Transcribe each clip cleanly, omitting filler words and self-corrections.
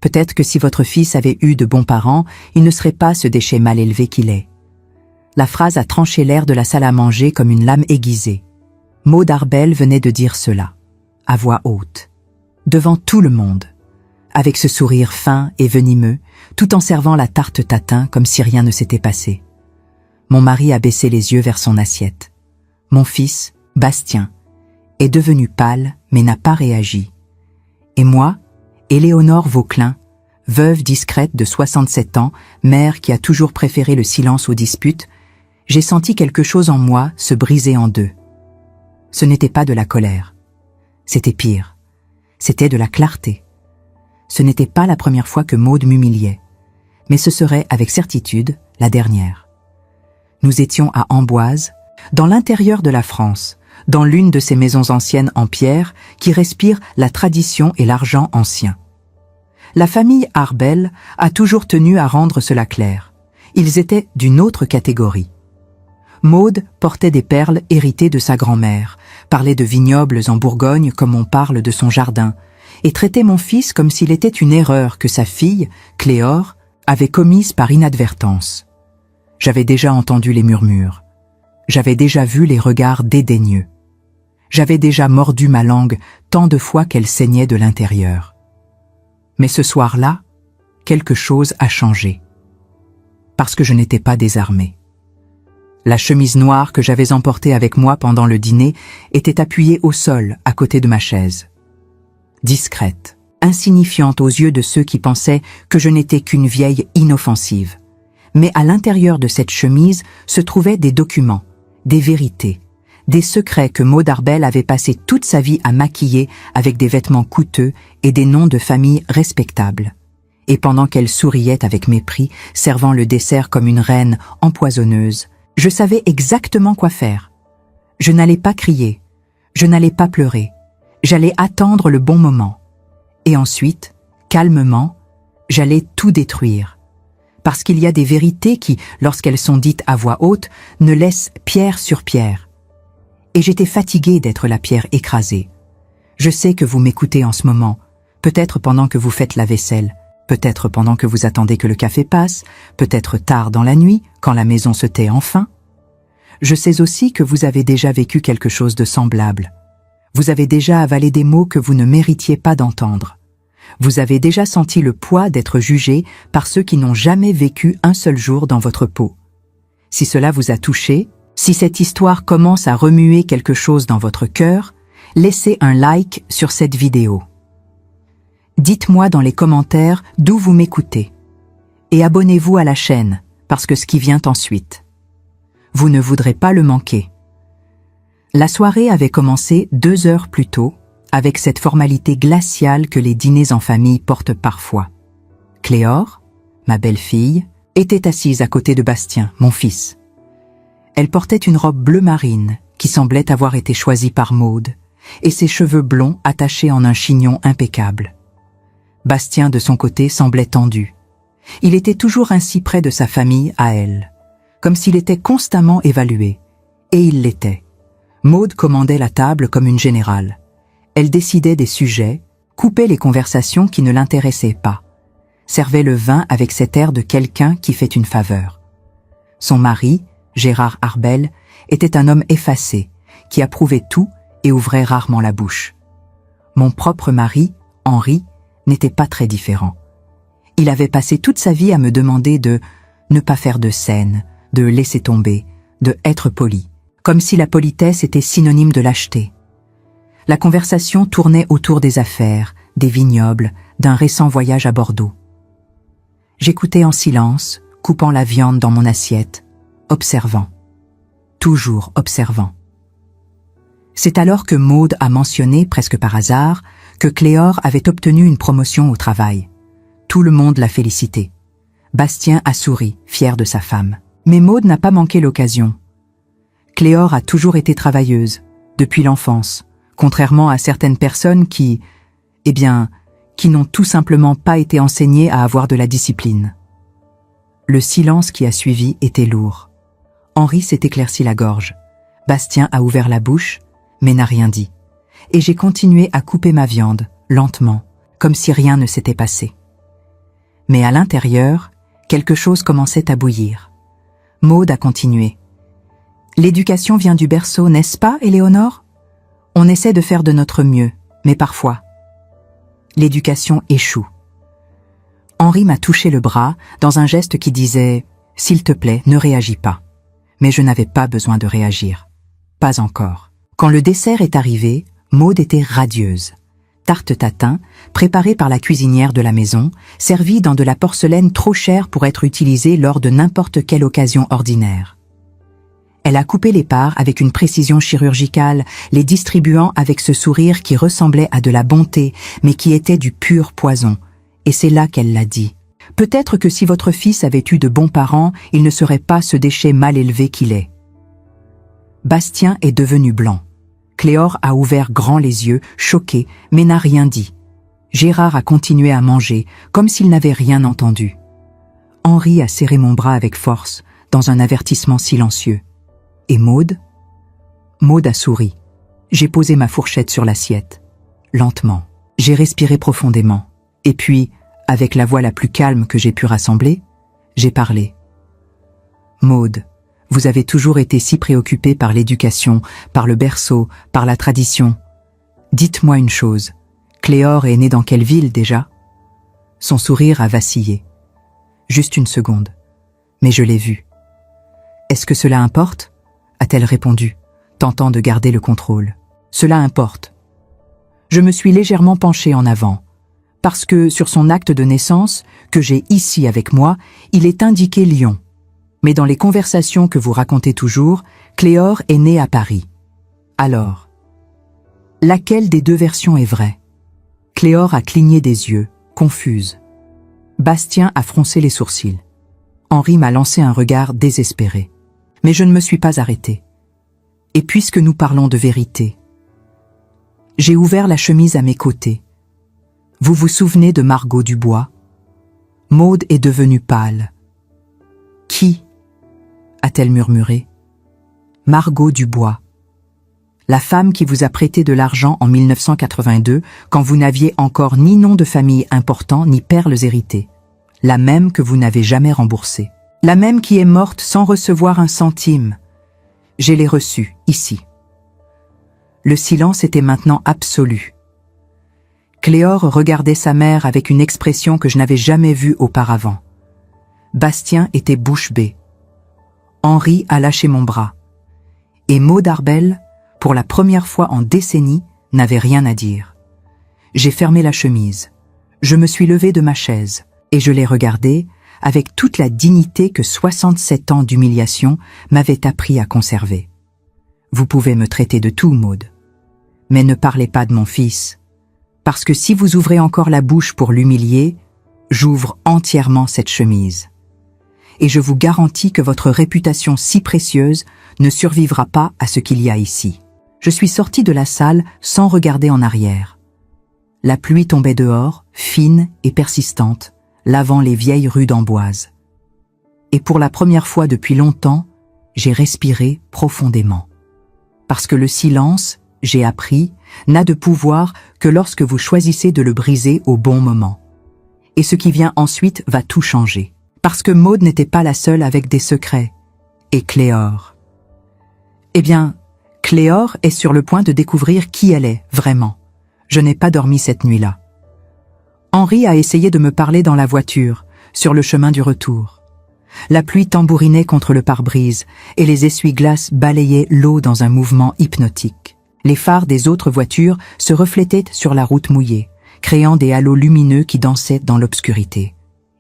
Peut-être que si votre fils avait eu de bons parents, il ne serait pas ce déchet mal élevé qu'il est. » La phrase a tranché l'air de la salle à manger comme une lame aiguisée. Maude Arbel venait de dire cela, à voix haute, devant tout le monde, avec ce sourire fin et venimeux, tout en servant la tarte tatin comme si rien ne s'était passé. Mon mari a baissé les yeux vers son assiette. Mon fils, Bastien, est devenu pâle mais n'a pas réagi. Et moi, Éléonore Vauclin, veuve discrète de 67 ans, mère qui a toujours préféré le silence aux disputes, j'ai senti quelque chose en moi se briser en deux. Ce n'était pas de la colère. C'était pire. C'était de la clarté. Ce n'était pas la première fois que Maude m'humiliait, mais ce serait avec certitude la dernière. Nous étions à Amboise, dans l'intérieur de la France, dans l'une de ces maisons anciennes en pierre qui respirent la tradition et l'argent ancien. La famille Arbel a toujours tenu à rendre cela clair. Ils étaient d'une autre catégorie. Maude portait des perles héritées de sa grand-mère, parlait de vignobles en Bourgogne comme on parle de son jardin, et traitait mon fils comme s'il était une erreur que sa fille, Cléore, avait commise par inadvertance. J'avais déjà entendu les murmures. J'avais déjà vu les regards dédaigneux. J'avais déjà mordu ma langue tant de fois qu'elle saignait de l'intérieur. Mais ce soir-là, quelque chose a changé. Parce que je n'étais pas désarmée. La chemise noire que j'avais emportée avec moi pendant le dîner était appuyée au sol à côté de ma chaise. Discrète, insignifiante aux yeux de ceux qui pensaient que je n'étais qu'une vieille inoffensive. Mais à l'intérieur de cette chemise se trouvaient des documents, des vérités, des secrets que Maude Arbel avait passé toute sa vie à maquiller avec des vêtements coûteux et des noms de famille respectables. Et pendant qu'elle souriait avec mépris, servant le dessert comme une reine empoisonneuse, je savais exactement quoi faire. Je n'allais pas crier, je n'allais pas pleurer, j'allais attendre le bon moment. Et ensuite, calmement, j'allais tout détruire. Parce qu'il y a des vérités qui, lorsqu'elles sont dites à voix haute, ne laissent pierre sur pierre. Et j'étais fatiguée d'être la pierre écrasée. Je sais que vous m'écoutez en ce moment, peut-être pendant que vous faites la vaisselle, peut-être pendant que vous attendez que le café passe, peut-être tard dans la nuit, quand la maison se tait enfin. Je sais aussi que vous avez déjà vécu quelque chose de semblable. Vous avez déjà avalé des mots que vous ne méritiez pas d'entendre. Vous avez déjà senti le poids d'être jugé par ceux qui n'ont jamais vécu un seul jour dans votre peau. Si cela vous a touché, si cette histoire commence à remuer quelque chose dans votre cœur, laissez un like sur cette vidéo. Dites-moi dans les commentaires d'où vous m'écoutez. Et abonnez-vous à la chaîne, parce que ce qui vient ensuite, vous ne voudrez pas le manquer. La soirée avait commencé 2 heures plus tôt, avec cette formalité glaciale que les dîners en famille portent parfois. Cléore, ma belle-fille, était assise à côté de Bastien, mon fils. Elle portait une robe bleu marine qui semblait avoir été choisie par Maude, et ses cheveux blonds attachés en un chignon impeccable. Bastien, de son côté, semblait tendu. Il était toujours ainsi près de sa famille à elle, comme s'il était constamment évalué. Et il l'était. Maude commandait la table comme une générale. Elle décidait des sujets, coupait les conversations qui ne l'intéressaient pas, servait le vin avec cet air de quelqu'un qui fait une faveur. Son mari, Gérard Arbel, était un homme effacé, qui approuvait tout et ouvrait rarement la bouche. Mon propre mari, Henri, n'était pas très différent. Il avait passé toute sa vie à me demander de ne pas faire de scène, de laisser tomber, de être poli, comme si la politesse était synonyme de lâcheté. La conversation tournait autour des affaires, des vignobles, d'un récent voyage à Bordeaux. J'écoutais en silence, coupant la viande dans mon assiette, observant. Toujours observant. C'est alors que Maude a mentionné, presque par hasard, que Cléore avait obtenu une promotion au travail. Tout le monde l'a félicité. Bastien a souri, fier de sa femme. Mais Maude n'a pas manqué l'occasion. Cléore a toujours été travailleuse, depuis l'enfance, contrairement à certaines personnes qui n'ont tout simplement pas été enseignées à avoir de la discipline. Le silence qui a suivi était lourd. Henri s'est éclairci la gorge. Bastien a ouvert la bouche, mais n'a rien dit. Et j'ai continué à couper ma viande, lentement, comme si rien ne s'était passé. Mais à l'intérieur, quelque chose commençait à bouillir. Maud a continué. L'éducation vient du berceau, n'est-ce pas, Éléonore? On essaie de faire de notre mieux, mais parfois, l'éducation échoue. Henri m'a touché le bras dans un geste qui disait « S'il te plaît, ne réagis pas ». Mais je n'avais pas besoin de réagir. Pas encore. Quand le dessert est arrivé, Maud était radieuse. Tarte tatin, préparée par la cuisinière de la maison, servie dans de la porcelaine trop chère pour être utilisée lors de n'importe quelle occasion ordinaire. Elle a coupé les parts avec une précision chirurgicale, les distribuant avec ce sourire qui ressemblait à de la bonté, mais qui était du pur poison. Et c'est là qu'elle l'a dit. Peut-être que si votre fils avait eu de bons parents, il ne serait pas ce déchet mal élevé qu'il est. Bastien est devenu blanc. Cléore a ouvert grand les yeux, choquée, mais n'a rien dit. Gérard a continué à manger, comme s'il n'avait rien entendu. Henri a serré mon bras avec force, dans un avertissement silencieux. Et Maud? Maud a souri. J'ai posé ma fourchette sur l'assiette. Lentement. J'ai respiré profondément. Et puis, avec la voix la plus calme que j'ai pu rassembler, j'ai parlé. Maud, vous avez toujours été si préoccupée par l'éducation, par le berceau, par la tradition. Dites-moi une chose, Cléore est née dans quelle ville déjà? Son sourire a vacillé. Juste une seconde. Mais je l'ai vue. Est-ce que cela importe? A-t-elle répondu, tentant de garder le contrôle. Cela importe. Je me suis légèrement penchée en avant, parce que sur son acte de naissance, que j'ai ici avec moi, il est indiqué Lyon. Mais dans les conversations que vous racontez toujours, Cléore est née à Paris. Alors, laquelle des deux versions est vraie? Cléore a cligné des yeux, confuse. Bastien a froncé les sourcils. Henri m'a lancé un regard désespéré. Mais je ne me suis pas arrêtée. Et puisque nous parlons de vérité, j'ai ouvert la chemise à mes côtés. Vous vous souvenez de Margot Dubois? Maud est devenue pâle. Qui? A-t-elle murmuré. Margot Dubois. La femme qui vous a prêté de l'argent en 1982 quand vous n'aviez encore ni nom de famille important ni perles héritées. La même que vous n'avez jamais remboursée. La même qui est morte sans recevoir un centime. Je l'ai reçue, ici. Le silence était maintenant absolu. Cléore regardait sa mère avec une expression que je n'avais jamais vue auparavant. Bastien était bouche bée. Henri a lâché mon bras. Et Maud Arbel, pour la première fois en décennies, n'avait rien à dire. J'ai fermé la chemise. Je me suis levée de ma chaise et je l'ai regardée avec toute la dignité que 67 ans d'humiliation m'avaient appris à conserver. Vous pouvez me traiter de tout, Maud. Mais ne parlez pas de mon fils. Parce que si vous ouvrez encore la bouche pour l'humilier, j'ouvre entièrement cette chemise. Et je vous garantis que votre réputation si précieuse ne survivra pas à ce qu'il y a ici. Je suis sortie de la salle sans regarder en arrière. La pluie tombait dehors, fine et persistante, lavant les vieilles rues d'Amboise. Et pour la première fois depuis longtemps, j'ai respiré profondément. Parce que le silence, j'ai appris, n'a de pouvoir que lorsque vous choisissez de le briser au bon moment. Et ce qui vient ensuite va tout changer. Parce que Maud n'était pas la seule avec des secrets. Et Cléore. Eh bien, Cléore est sur le point de découvrir qui elle est, vraiment. Je n'ai pas dormi cette nuit-là. Henri a essayé de me parler dans la voiture, sur le chemin du retour. La pluie tambourinait contre le pare-brise et les essuie-glaces balayaient l'eau dans un mouvement hypnotique. Les phares des autres voitures se reflétaient sur la route mouillée, créant des halos lumineux qui dansaient dans l'obscurité.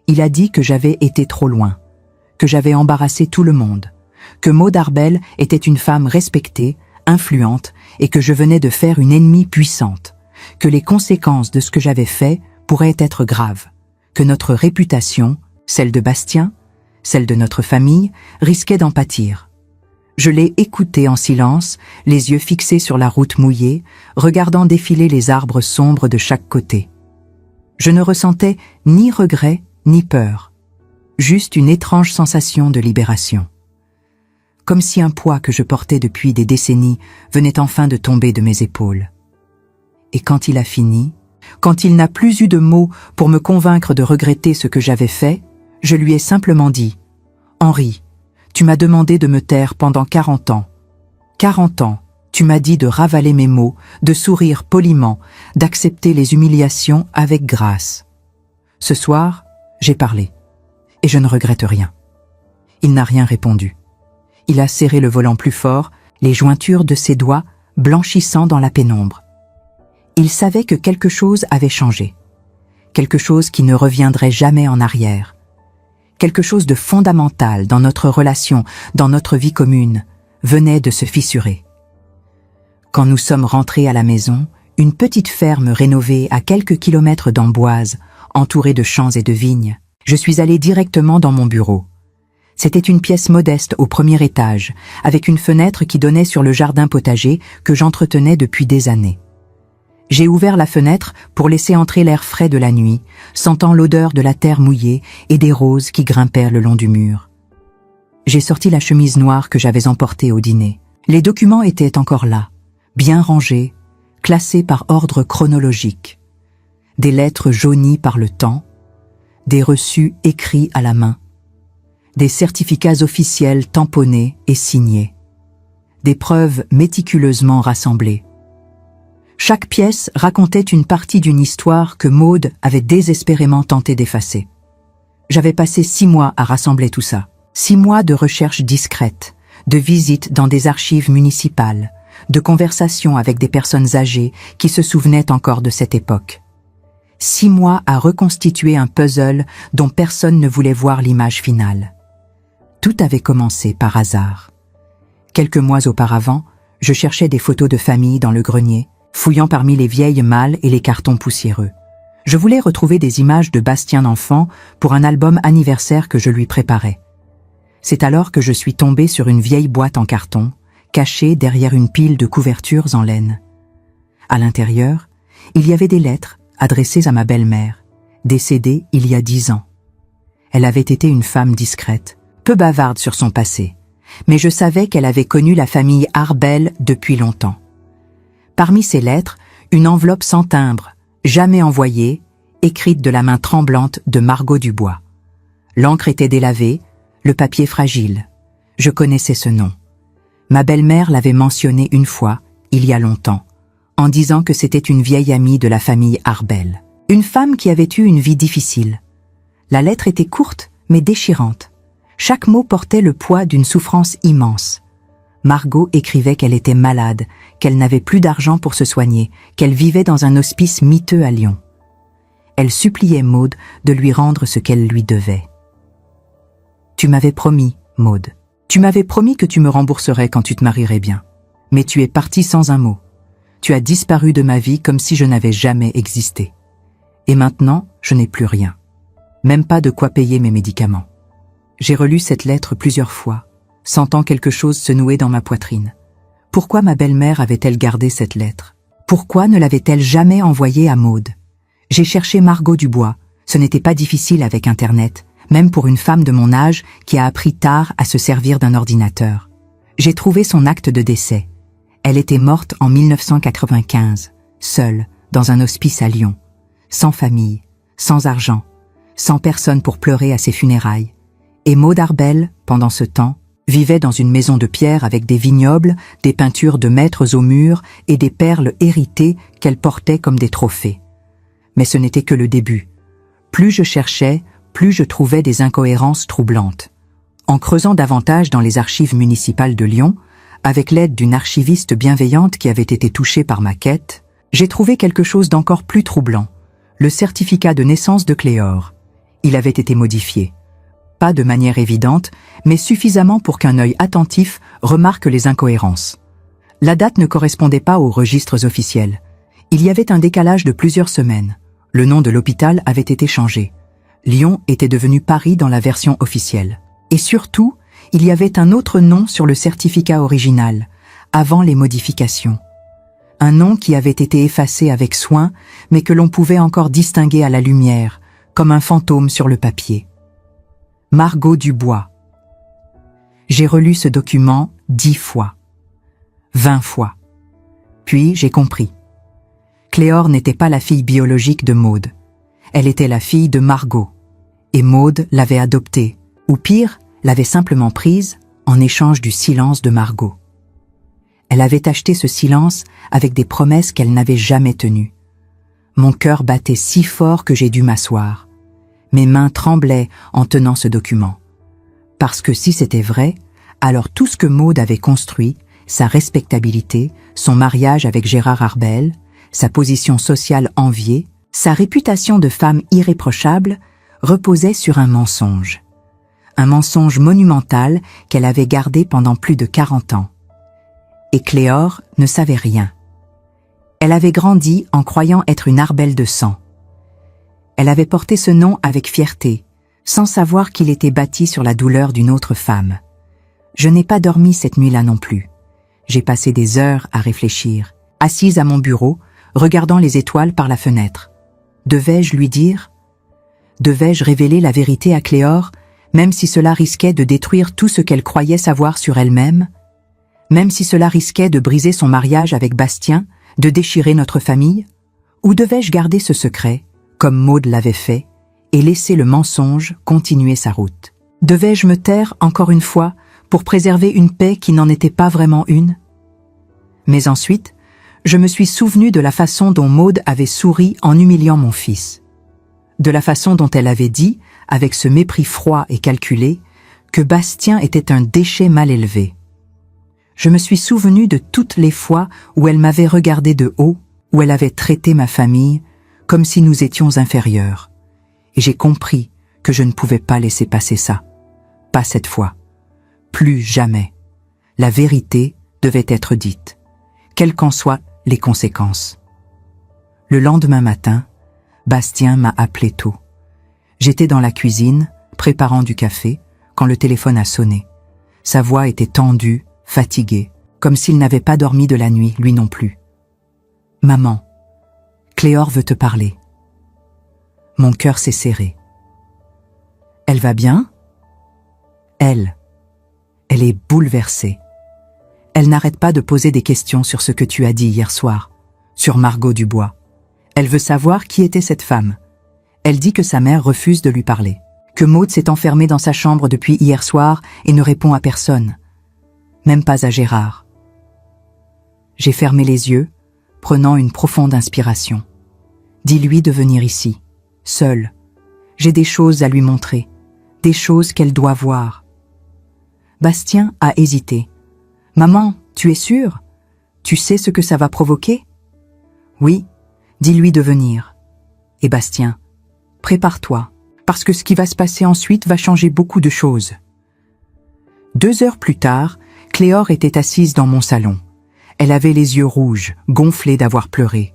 Il a dit que j'avais été trop loin, que j'avais embarrassé tout le monde, que Maud Arbel était une femme respectée, influente et que je venais de faire une ennemie puissante, que les conséquences de ce que j'avais fait pourrait être grave, que notre réputation, celle de Bastien, celle de notre famille, risquait d'en pâtir. Je l'ai écouté en silence, les yeux fixés sur la route mouillée, regardant défiler les arbres sombres de chaque côté. Je ne ressentais ni regret ni peur, juste une étrange sensation de libération. Comme si un poids que je portais depuis des décennies venait enfin de tomber de mes épaules. Et quand il a fini, Quand il n'a plus eu de mots pour me convaincre de regretter ce que j'avais fait, je lui ai simplement dit « Henri, tu m'as demandé de me taire pendant 40 ans. 40 ans, tu m'as dit de ravaler mes mots, de sourire poliment, d'accepter les humiliations avec grâce. Ce soir, j'ai parlé, et je ne regrette rien. » Il n'a rien répondu. Il a serré le volant plus fort, les jointures de ses doigts blanchissant dans la pénombre. Il savait que quelque chose avait changé, quelque chose qui ne reviendrait jamais en arrière, quelque chose de fondamental dans notre relation, dans notre vie commune, venait de se fissurer. Quand nous sommes rentrés à la maison, une petite ferme rénovée à quelques kilomètres d'Amboise, entourée de champs et de vignes, je suis allé directement dans mon bureau. C'était une pièce modeste au premier étage, avec une fenêtre qui donnait sur le jardin potager que j'entretenais depuis des années. J'ai ouvert la fenêtre pour laisser entrer l'air frais de la nuit, sentant l'odeur de la terre mouillée et des roses qui grimpèrent le long du mur. J'ai sorti la chemise noire que j'avais emportée au dîner. Les documents étaient encore là, bien rangés, classés par ordre chronologique. Des lettres jaunies par le temps, des reçus écrits à la main, des certificats officiels tamponnés et signés, des preuves méticuleusement rassemblées. Chaque pièce racontait une partie d'une histoire que Maude avait désespérément tenté d'effacer. J'avais passé 6 mois à rassembler tout ça. 6 mois de recherches discrètes, de visites dans des archives municipales, de conversations avec des personnes âgées qui se souvenaient encore de cette époque. 6 mois à reconstituer un puzzle dont personne ne voulait voir l'image finale. Tout avait commencé par hasard. Quelques mois auparavant, je cherchais des photos de famille dans le grenier, fouillant parmi les vieilles malles et les cartons poussiéreux. Je voulais retrouver des images de Bastien d'enfant pour un album anniversaire que je lui préparais. C'est alors que je suis tombée sur une vieille boîte en carton, cachée derrière une pile de couvertures en laine. À l'intérieur, il y avait des lettres adressées à ma belle-mère, décédée il y a 10 ans. Elle avait été une femme discrète, peu bavarde sur son passé, mais je savais qu'elle avait connu la famille Arbel depuis longtemps. Parmi ces lettres, une enveloppe sans timbre, jamais envoyée, écrite de la main tremblante de Margot Dubois. L'encre était délavée, le papier fragile. Je connaissais ce nom. Ma belle-mère l'avait mentionné une fois, il y a longtemps, en disant que c'était une vieille amie de la famille Arbel. Une femme qui avait eu une vie difficile. La lettre était courte, mais déchirante. Chaque mot portait le poids d'une souffrance immense. Margot écrivait qu'elle était malade, qu'elle n'avait plus d'argent pour se soigner, qu'elle vivait dans un hospice miteux à Lyon. Elle suppliait Maude de lui rendre ce qu'elle lui devait. « Tu m'avais promis, Maude. Tu m'avais promis que tu me rembourserais quand tu te marierais bien. Mais tu es partie sans un mot. Tu as disparu de ma vie comme si je n'avais jamais existé. Et maintenant, je n'ai plus rien. Même pas de quoi payer mes médicaments. » J'ai relu cette lettre plusieurs fois, sentant quelque chose se nouer dans ma poitrine. Pourquoi ma belle-mère avait-elle gardé cette lettre? Pourquoi ne l'avait-elle jamais envoyée à Maude? J'ai cherché Margot Dubois. Ce n'était pas difficile avec Internet, même pour une femme de mon âge qui a appris tard à se servir d'un ordinateur. J'ai trouvé son acte de décès. Elle était morte en 1995, seule, dans un hospice à Lyon, sans famille, sans argent, sans personne pour pleurer à ses funérailles. Et Maude Arbel, pendant ce temps, vivait dans une maison de pierre avec des vignobles, des peintures de maîtres au mur et des perles héritées qu'elle portait comme des trophées. Mais ce n'était que le début. Plus je cherchais, plus je trouvais des incohérences troublantes. En creusant davantage dans les archives municipales de Lyon, avec l'aide d'une archiviste bienveillante qui avait été touchée par ma quête, j'ai trouvé quelque chose d'encore plus troublant, le certificat de naissance de Cléor. Il avait été modifié. Pas de manière évidente, mais suffisamment pour qu'un œil attentif remarque les incohérences. La date ne correspondait pas aux registres officiels. Il y avait un décalage de plusieurs semaines. Le nom de l'hôpital avait été changé. Lyon était devenu Paris dans la version officielle. Et surtout, il y avait un autre nom sur le certificat original, avant les modifications. Un nom qui avait été effacé avec soin, mais que l'on pouvait encore distinguer à la lumière, comme un fantôme sur le papier. Margot Dubois. J'ai relu ce document 10 fois, 20 fois. Puis j'ai compris. Cléore n'était pas la fille biologique de Maude. Elle était la fille de Margot. Et Maude l'avait adoptée, ou pire, l'avait simplement prise en échange du silence de Margot. Elle avait acheté ce silence avec des promesses qu'elle n'avait jamais tenues. Mon cœur battait si fort que j'ai dû m'asseoir. Mes mains tremblaient en tenant ce document. Parce que si c'était vrai, alors tout ce que Maude avait construit, sa respectabilité, son mariage avec Gérard Arbel, sa position sociale enviée, sa réputation de femme irréprochable, reposait sur un mensonge. Un mensonge monumental qu'elle avait gardé pendant plus de 40 ans. Et Cléore ne savait rien. Elle avait grandi en croyant être une Arbel de sang. Elle avait porté ce nom avec fierté, sans savoir qu'il était bâti sur la douleur d'une autre femme. Je n'ai pas dormi cette nuit-là non plus. J'ai passé des heures à réfléchir, assise à mon bureau, regardant les étoiles par la fenêtre. Devais-je lui dire? Devais-je révéler la vérité à Cléore, même si cela risquait de détruire tout ce qu'elle croyait savoir sur elle-même? Même si cela risquait de briser son mariage avec Bastien, de déchirer notre famille? Ou devais-je garder ce secret, comme Maude l'avait fait, et laisser le mensonge continuer sa route? Devais-je me taire encore une fois pour préserver une paix qui n'en était pas vraiment une? Mais ensuite, je me suis souvenu de la façon dont Maude avait souri en humiliant mon fils. De la façon dont elle avait dit, avec ce mépris froid et calculé, que Bastien était un déchet mal élevé. Je me suis souvenu de toutes les fois où elle m'avait regardé de haut, où elle avait traité ma famille comme si nous étions inférieurs. Et j'ai compris que je ne pouvais pas laisser passer ça. Pas cette fois. Plus jamais. La vérité devait être dite, quelles qu'en soient les conséquences. Le lendemain matin, Bastien m'a appelé tôt. J'étais dans la cuisine, préparant du café, quand le téléphone a sonné. Sa voix était tendue, fatiguée, comme s'il n'avait pas dormi de la nuit, lui non plus. « Maman, Cléore veut te parler. » Mon cœur s'est serré. « Elle va bien ? » Elle est bouleversée. Elle n'arrête pas de poser des questions sur ce que tu as dit hier soir, sur Margot Dubois. Elle veut savoir qui était cette femme. Elle dit que sa mère refuse de lui parler, que Maude s'est enfermée dans sa chambre depuis hier soir et ne répond à personne, même pas à Gérard. J'ai fermé les yeux, prenant une profonde inspiration. Dis-lui de venir ici, seule. J'ai des choses à lui montrer, des choses qu'elle doit voir. Bastien a hésité. « Maman, tu es sûre? Tu sais ce que ça va provoquer? » « Oui, dis-lui de venir. » Et Bastien, « Prépare-toi, parce que ce qui va se passer ensuite va changer beaucoup de choses. » 2 heures plus tard, Cléore était assise dans mon salon. Elle avait les yeux rouges, gonflés d'avoir pleuré,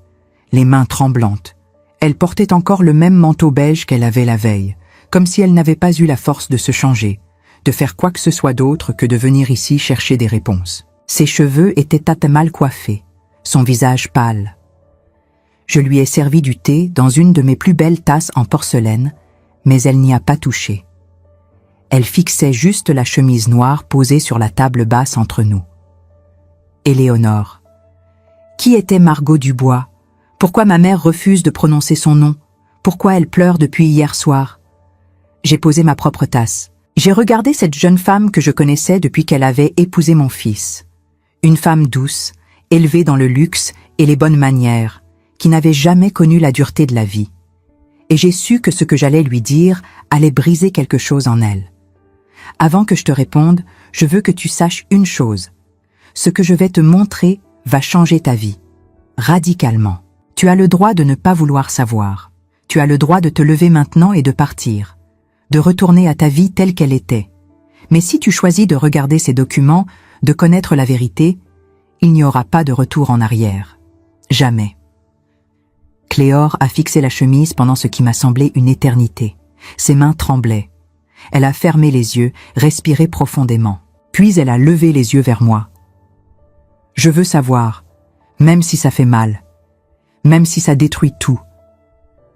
les mains tremblantes. Elle portait encore le même manteau beige qu'elle avait la veille, comme si elle n'avait pas eu la force de se changer, de faire quoi que ce soit d'autre que de venir ici chercher des réponses. Ses cheveux étaient mal coiffés, son visage pâle. Je lui ai servi du thé dans une de mes plus belles tasses en porcelaine, mais elle n'y a pas touché. Elle fixait juste la chemise noire posée sur la table basse entre nous. Éléonore. Qui était Margot Dubois? Pourquoi ma mère refuse de prononcer son nom? Pourquoi elle pleure depuis hier soir? J'ai posé ma propre tasse. J'ai regardé cette jeune femme que je connaissais depuis qu'elle avait épousé mon fils. Une femme douce, élevée dans le luxe et les bonnes manières, qui n'avait jamais connu la dureté de la vie. Et j'ai su que ce que j'allais lui dire allait briser quelque chose en elle. Avant que je te réponde, je veux que tu saches une chose. Ce que je vais te montrer va changer ta vie. Radicalement. Tu as le droit de ne pas vouloir savoir. Tu as le droit de te lever maintenant et de partir. De retourner à ta vie telle qu'elle était. Mais si tu choisis de regarder ces documents, de connaître la vérité, il n'y aura pas de retour en arrière. Jamais. Cléore a fixé la chemise pendant ce qui m'a semblé une éternité. Ses mains tremblaient. Elle a fermé les yeux, respiré profondément. Puis elle a levé les yeux vers moi. Je veux savoir, même si ça fait mal, même si ça détruit tout.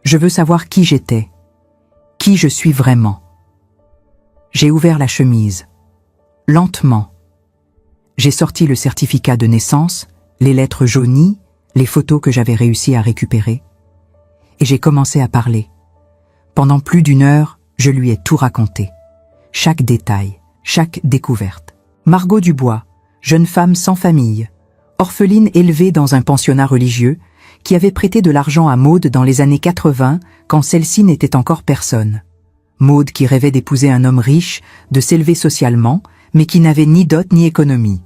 Je veux savoir qui j'étais, qui je suis vraiment. J'ai ouvert la chemise. Lentement. J'ai sorti le certificat de naissance, les lettres jaunies, les photos que j'avais réussi à récupérer. Et j'ai commencé à parler. Pendant plus d'1 heure, je lui ai tout raconté. Chaque détail, chaque découverte. Margot Dubois, jeune femme sans famille, orpheline élevée dans un pensionnat religieux, qui avait prêté de l'argent à Maude dans les années 80, quand celle-ci n'était encore personne. Maude qui rêvait d'épouser un homme riche, de s'élever socialement, mais qui n'avait ni dot ni économie.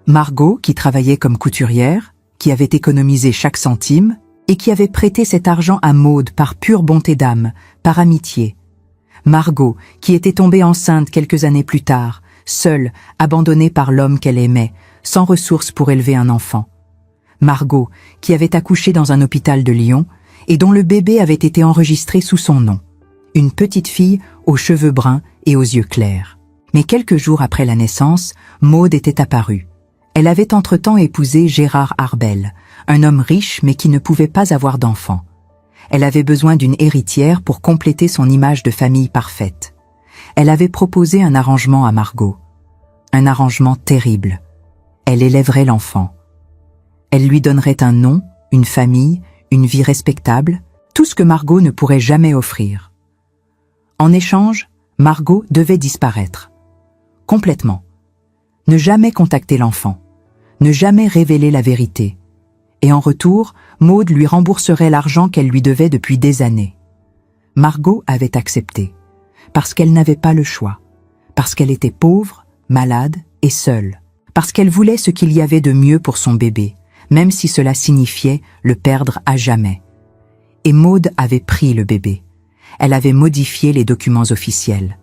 Margot qui travaillait comme couturière, qui avait économisé chaque centime, et qui avait prêté cet argent à Maude par pure bonté d'âme, par amitié. Margot qui était tombée enceinte quelques années plus tard, seule, abandonnée par l'homme qu'elle aimait, sans ressources pour élever un enfant. Margot qui avait accouché dans un hôpital de Lyon et dont le bébé avait été enregistré sous son nom. Une petite fille aux cheveux bruns et aux yeux clairs. Mais quelques jours après la naissance, Maude était apparue. Elle avait entre-temps épousé Gérard Arbel, un homme riche mais qui ne pouvait pas avoir d'enfant. Elle avait besoin d'une héritière pour compléter son image de famille parfaite. Elle avait proposé un arrangement à Margot. Un arrangement terrible. Elle élèverait l'enfant. Elle lui donnerait un nom, une famille, une vie respectable, tout ce que Margot ne pourrait jamais offrir. En échange, Margot devait disparaître. Complètement. Ne jamais contacter l'enfant. Ne jamais révéler la vérité. Et en retour, Maude lui rembourserait l'argent qu'elle lui devait depuis des années. Margot avait accepté, parce qu'elle n'avait pas le choix, parce qu'elle était pauvre, malade et seule, parce qu'elle voulait ce qu'il y avait de mieux pour son bébé, même si cela signifiait le perdre à jamais. Et Maude avait pris le bébé. Elle avait modifié les documents officiels.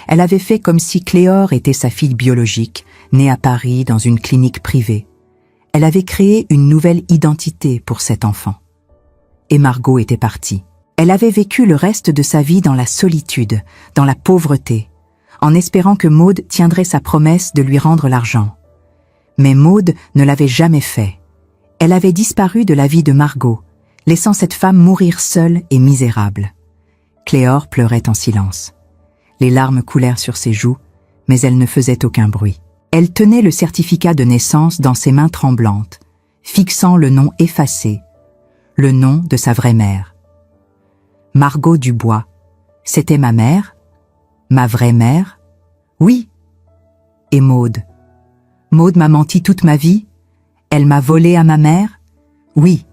Elle avait fait comme si Cléor était sa fille biologique, née à Paris dans une clinique privée. Elle avait créé une nouvelle identité pour cet enfant. Et Margot était partie. Elle avait vécu le reste de sa vie dans la solitude, dans la pauvreté, en espérant que Maude tiendrait sa promesse de lui rendre l'argent. Mais Maude ne l'avait jamais fait. Elle avait disparu de la vie de Margot, laissant cette femme mourir seule et misérable. Cléor pleurait en silence. Les larmes coulèrent sur ses joues, mais elle ne faisait aucun bruit. Elle tenait le certificat de naissance dans ses mains tremblantes, fixant le nom effacé, le nom de sa vraie mère. Margot Dubois, c'était ma mère? Ma vraie mère? Oui. Et Maude? Maude m'a menti toute ma vie? Elle m'a volé à ma mère? Oui.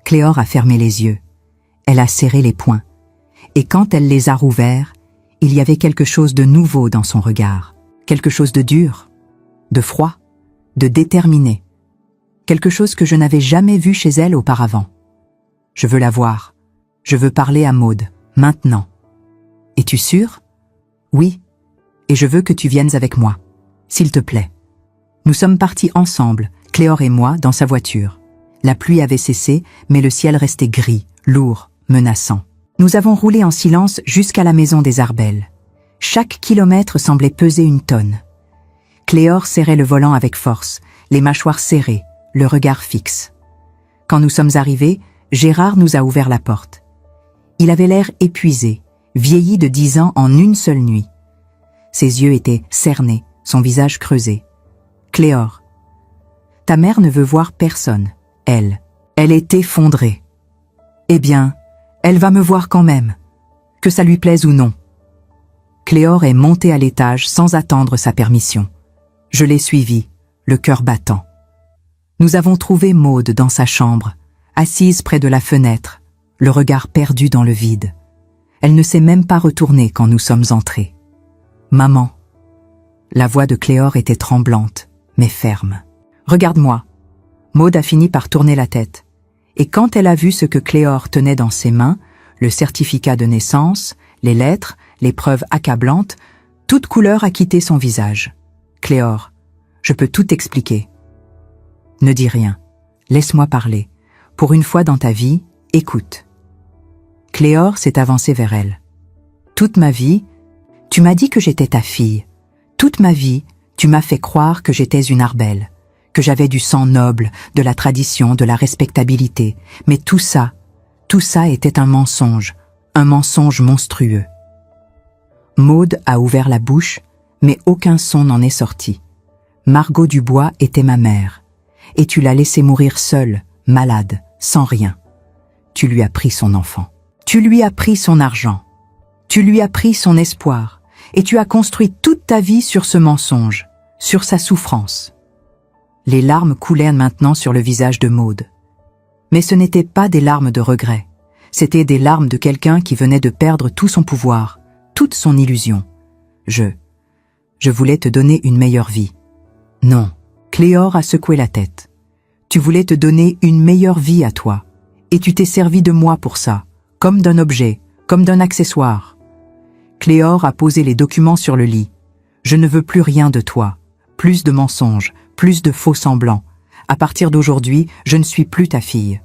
Cléor a fermé les yeux. Elle a serré les poings. Et quand elle les a rouverts, il y avait quelque chose de nouveau dans son regard. Quelque chose de dur, de froid, de déterminé. Quelque chose que je n'avais jamais vu chez elle auparavant. Je veux la voir. Je veux parler à Maude, maintenant. Es-tu sûre? Oui. Et je veux que tu viennes avec moi. S'il te plaît. Nous sommes partis ensemble, Cléor et moi, dans sa voiture. La pluie avait cessé, mais le ciel restait gris, lourd, menaçant. Nous avons roulé en silence jusqu'à la maison des Arbel. Chaque kilomètre semblait peser une tonne. Cléor serrait le volant avec force, les mâchoires serrées, le regard fixe. Quand nous sommes arrivés, Gérard nous a ouvert la porte. Il avait l'air épuisé, vieilli de 10 ans en une seule nuit. Ses yeux étaient cernés, son visage creusé. Cléor, ta mère ne veut voir personne, elle. Elle est effondrée. Eh bien, elle va me voir quand même, que ça lui plaise ou non. Cléor est montée à l'étage sans attendre sa permission. Je l'ai suivie, le cœur battant. Nous avons trouvé Maude dans sa chambre, assise près de la fenêtre, le regard perdu dans le vide. Elle ne s'est même pas retournée quand nous sommes entrés. Maman. La voix de Cléor était tremblante, mais ferme. Regarde-moi. Maude a fini par tourner la tête. Et quand elle a vu ce que Cléor tenait dans ses mains, le certificat de naissance, les lettres, les preuves accablantes, toute couleur a quitté son visage. Cléor, je peux tout expliquer. Ne dis rien. Laisse-moi parler. Pour une fois dans ta vie, écoute. Cléor s'est avancée vers elle. Toute ma vie, tu m'as dit que j'étais ta fille. Toute ma vie, tu m'as fait croire que j'étais une Arbel, que j'avais du sang noble, de la tradition, de la respectabilité. Mais tout ça était un mensonge monstrueux. Maude a ouvert la bouche, mais aucun son n'en est sorti. Margot Dubois était ma mère. et tu l'as laissé mourir seul, malade, sans rien. Tu lui as pris son enfant. Tu lui as pris son argent. Tu lui as pris son espoir. Et tu as construit toute ta vie sur ce mensonge, sur sa souffrance. Les larmes coulaient maintenant sur le visage de Maude. Mais ce n'étaient pas des larmes de regret. C'étaient des larmes de quelqu'un qui venait de perdre tout son pouvoir, toute son illusion. Je voulais te donner une meilleure vie. Non, Cléor a secoué la tête. Tu voulais te donner une meilleure vie à toi. Et tu t'es servi de moi pour ça, comme d'un objet, comme d'un accessoire. Cléor a posé les documents sur le lit. Je ne veux plus rien de toi. Plus de mensonges, plus de faux semblants. À partir d'aujourd'hui, je ne suis plus ta fille.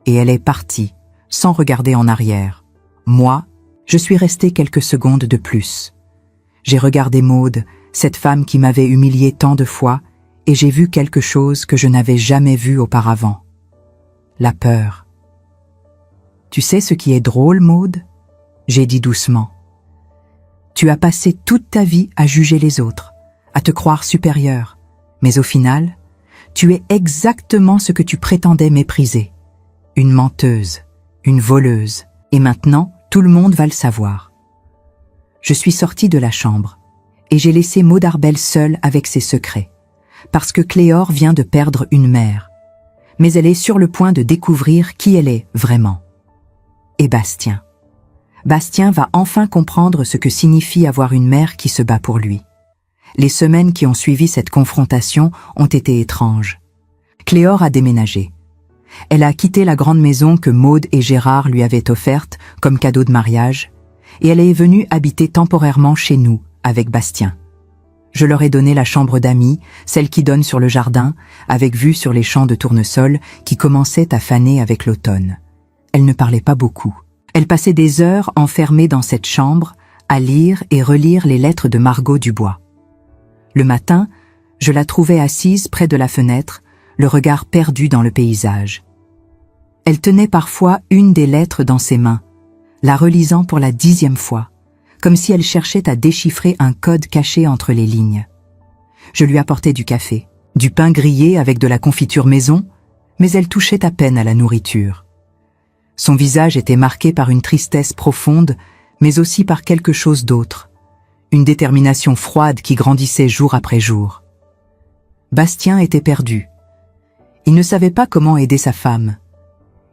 Et elle est partie, sans regarder en arrière. Moi, je suis restée quelques secondes de plus. J'ai regardé Maude, cette femme qui m'avait humiliée tant de fois, et j'ai vu quelque chose que je n'avais jamais vu auparavant. La peur. Tu sais ce qui est drôle, Maude? J'ai dit doucement. Tu as passé toute ta vie à juger les autres, à te croire supérieure, mais au final, tu es exactement ce que tu prétendais mépriser. Une menteuse, une voleuse, et maintenant, tout le monde va le savoir. Je suis sortie de la chambre, et j'ai laissé Maude Arbel seule avec ses secrets, parce que Cléor vient de perdre une mère, mais elle est sur le point de découvrir qui elle est vraiment. Et Bastien. Bastien va enfin comprendre ce que signifie avoir une mère qui se bat pour lui. Les semaines qui ont suivi cette confrontation ont été étranges. Cléor a déménagé. Elle a quitté la grande maison que Maude et Gérard lui avaient offerte comme cadeau de mariage, et elle est venue habiter temporairement chez nous, avec Bastien. Je leur ai donné la chambre d'amis, celle qui donne sur le jardin, avec vue sur les champs de tournesol qui commençaient à faner avec l'automne. Elle ne parlait pas beaucoup. Elle passait des heures enfermée dans cette chambre, à lire et relire les lettres de Margot Dubois. Le matin, je la trouvais assise près de la fenêtre, le regard perdu dans le paysage. Elle tenait parfois une des lettres dans ses mains, la relisant pour la 10e fois, comme si elle cherchait à déchiffrer un code caché entre les lignes. Je lui apportais du café, du pain grillé avec de la confiture maison, mais elle touchait à peine à la nourriture. Son visage était marqué par une tristesse profonde, mais aussi par quelque chose d'autre, une détermination froide qui grandissait jour après jour. Bastien était perdu. Il ne savait pas comment aider sa femme.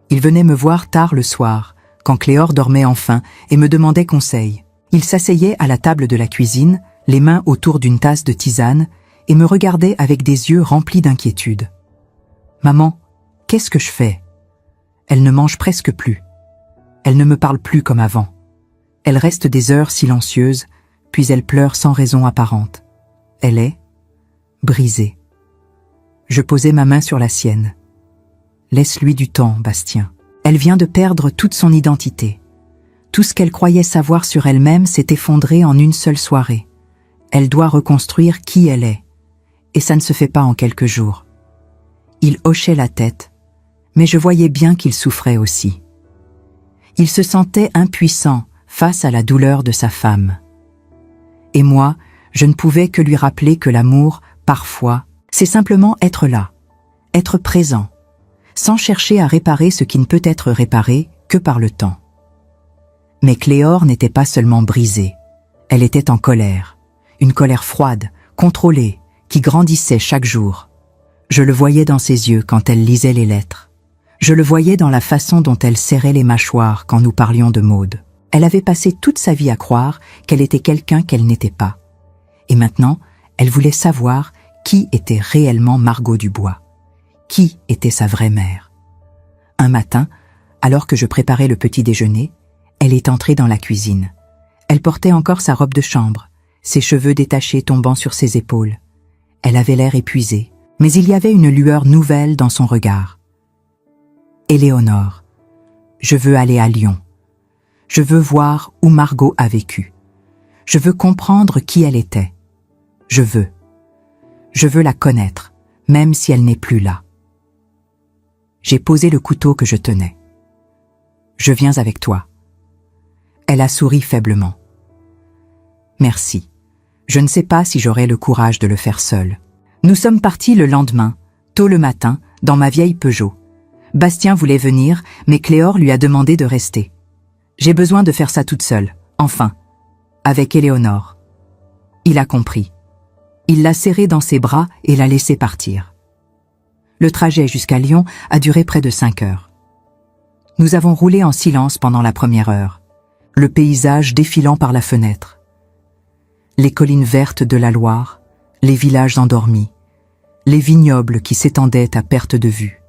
Il venait me voir tard le soir, quand Cléor dormait enfin, et me demandait conseil. Il s'asseyait à la table de la cuisine, les mains autour d'une tasse de tisane, et me regardait avec des yeux remplis d'inquiétude. « Maman, qu'est-ce que je fais ?» Elle ne mange presque plus. Elle ne me parle plus comme avant. Elle reste des heures silencieuse, puis elle pleure sans raison apparente. Elle est brisée. Je posai ma main sur la sienne. Laisse-lui du temps, Bastien. Elle vient de perdre toute son identité. Tout ce qu'elle croyait savoir sur elle-même s'est effondré en une seule soirée. Elle doit reconstruire qui elle est. Et ça ne se fait pas en quelques jours. Il hochait la tête, mais je voyais bien qu'il souffrait aussi. Il se sentait impuissant face à la douleur de sa femme. Et moi, je ne pouvais que lui rappeler que l'amour, parfois, c'est simplement être là, être présent, sans chercher à réparer ce qui ne peut être réparé que par le temps. Mais Cléor n'était pas seulement brisée, elle était en colère, une colère froide, contrôlée, qui grandissait chaque jour. Je le voyais dans ses yeux quand elle lisait les lettres. Je le voyais dans la façon dont elle serrait les mâchoires quand nous parlions de Maude. Elle avait passé toute sa vie à croire qu'elle était quelqu'un qu'elle n'était pas. Et maintenant, elle voulait savoir qui était réellement Margot Dubois. Qui était sa vraie mère. Un matin, alors que je préparais le petit déjeuner, elle est entrée dans la cuisine. Elle portait encore sa robe de chambre, ses cheveux détachés tombant sur ses épaules. Elle avait l'air épuisée, mais il y avait une lueur nouvelle dans son regard. « Éléonore, je veux aller à Lyon. Je veux voir où Margot a vécu. Je veux comprendre qui elle était. Je veux la connaître, même si elle n'est plus là. » J'ai posé le couteau que je tenais. « Je viens avec toi. » Elle a souri faiblement. « Merci. Je ne sais pas si j'aurai le courage de le faire seule. » Nous sommes partis le lendemain, Tôt le matin, dans ma vieille Peugeot. Bastien voulait venir, mais Cléor lui a demandé de rester. J'ai besoin de faire ça toute seule, enfin, avec Éléonore. Il a compris. Il l'a serrée dans ses bras et l'a laissée partir. Le trajet jusqu'à Lyon a duré près de 5 heures. Nous avons roulé en silence pendant la première heure, le paysage défilant par la fenêtre. Les collines vertes de la Loire, les villages endormis, les vignobles qui s'étendaient à perte de vue.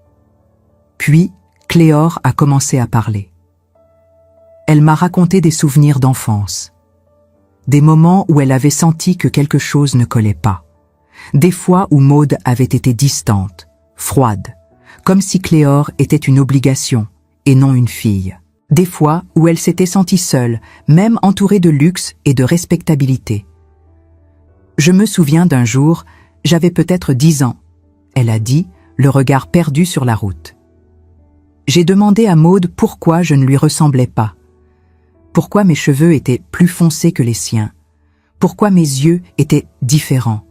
Puis, Cléor a commencé à parler. Elle m'a raconté des souvenirs d'enfance, des moments où elle avait senti que quelque chose ne collait pas, des fois où Maude avait été distante, froide, comme si Cléor était une obligation et non une fille, des fois où elle s'était sentie seule, même entourée de luxe et de respectabilité. Je me souviens d'un jour, j'avais peut-être 10 ans, elle a dit, le regard perdu sur la route. J'ai demandé à Maude pourquoi je ne lui ressemblais pas, pourquoi mes cheveux étaient plus foncés que les siens, pourquoi mes yeux étaient différents.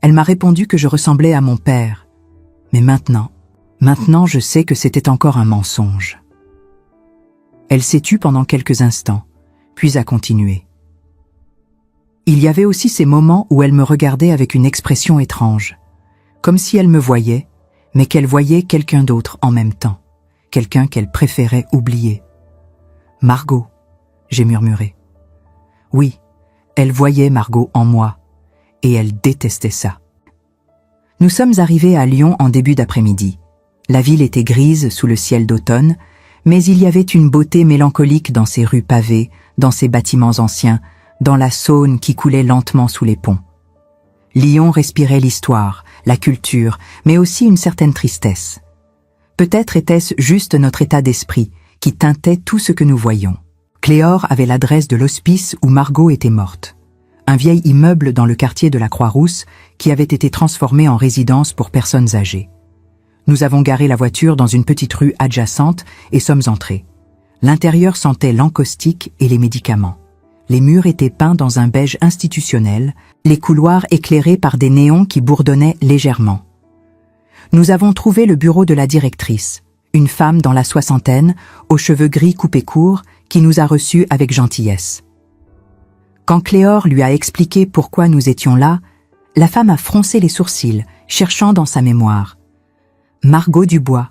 Elle m'a répondu que je ressemblais à mon père. Mais maintenant je sais que c'était encore un mensonge. Elle s'est tue pendant quelques instants, puis a continué. Il y avait aussi ces moments où elle me regardait avec une expression étrange, comme si elle me voyait, mais qu'elle voyait quelqu'un d'autre en même temps, quelqu'un qu'elle préférait oublier. « Margot », j'ai murmuré. Oui, elle voyait Margot en moi, et elle détestait ça. Nous sommes arrivés à Lyon en début d'après-midi. La ville était grise sous le ciel d'automne, mais il y avait une beauté mélancolique dans ces rues pavées, dans ces bâtiments anciens, dans la Saône qui coulait lentement sous les ponts. Lyon respirait l'histoire, la culture, mais aussi une certaine tristesse. Peut-être était-ce juste notre état d'esprit qui teintait tout ce que nous voyions. Cléor avait l'adresse de l'hospice où Margot était morte. Un vieil immeuble dans le quartier de la Croix-Rousse qui avait été transformé en résidence pour personnes âgées. Nous avons garé la voiture dans une petite rue adjacente et sommes entrés. L'intérieur sentait l'encaustique et les médicaments. Les murs étaient peints dans un beige institutionnel, les couloirs éclairés par des néons qui bourdonnaient légèrement. Nous avons trouvé le bureau de la directrice, une femme dans la soixantaine, aux cheveux gris coupés courts, qui nous a reçus avec gentillesse. Quand Cléor lui a expliqué pourquoi nous étions là, la femme a froncé les sourcils, cherchant dans sa mémoire. Margot Dubois.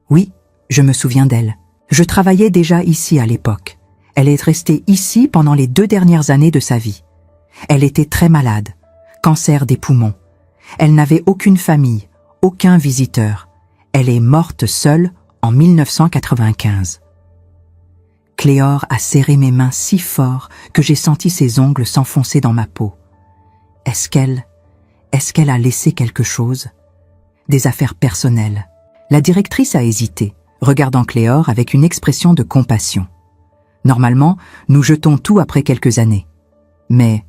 Oui, je me souviens d'elle. Je travaillais déjà ici à l'époque. Elle est restée ici pendant les 2 dernières années de sa vie. Elle était très malade, cancer des poumons. Elle n'avait aucune famille, aucun visiteur. Elle est morte seule en 1995. Cléor a serré mes mains si fort que j'ai senti ses ongles s'enfoncer dans ma peau. Est-ce qu'elle a laissé quelque chose? Des affaires personnelles. La directrice a hésité, regardant Cléor avec une expression de compassion. Normalement, nous jetons tout après quelques années. Mais,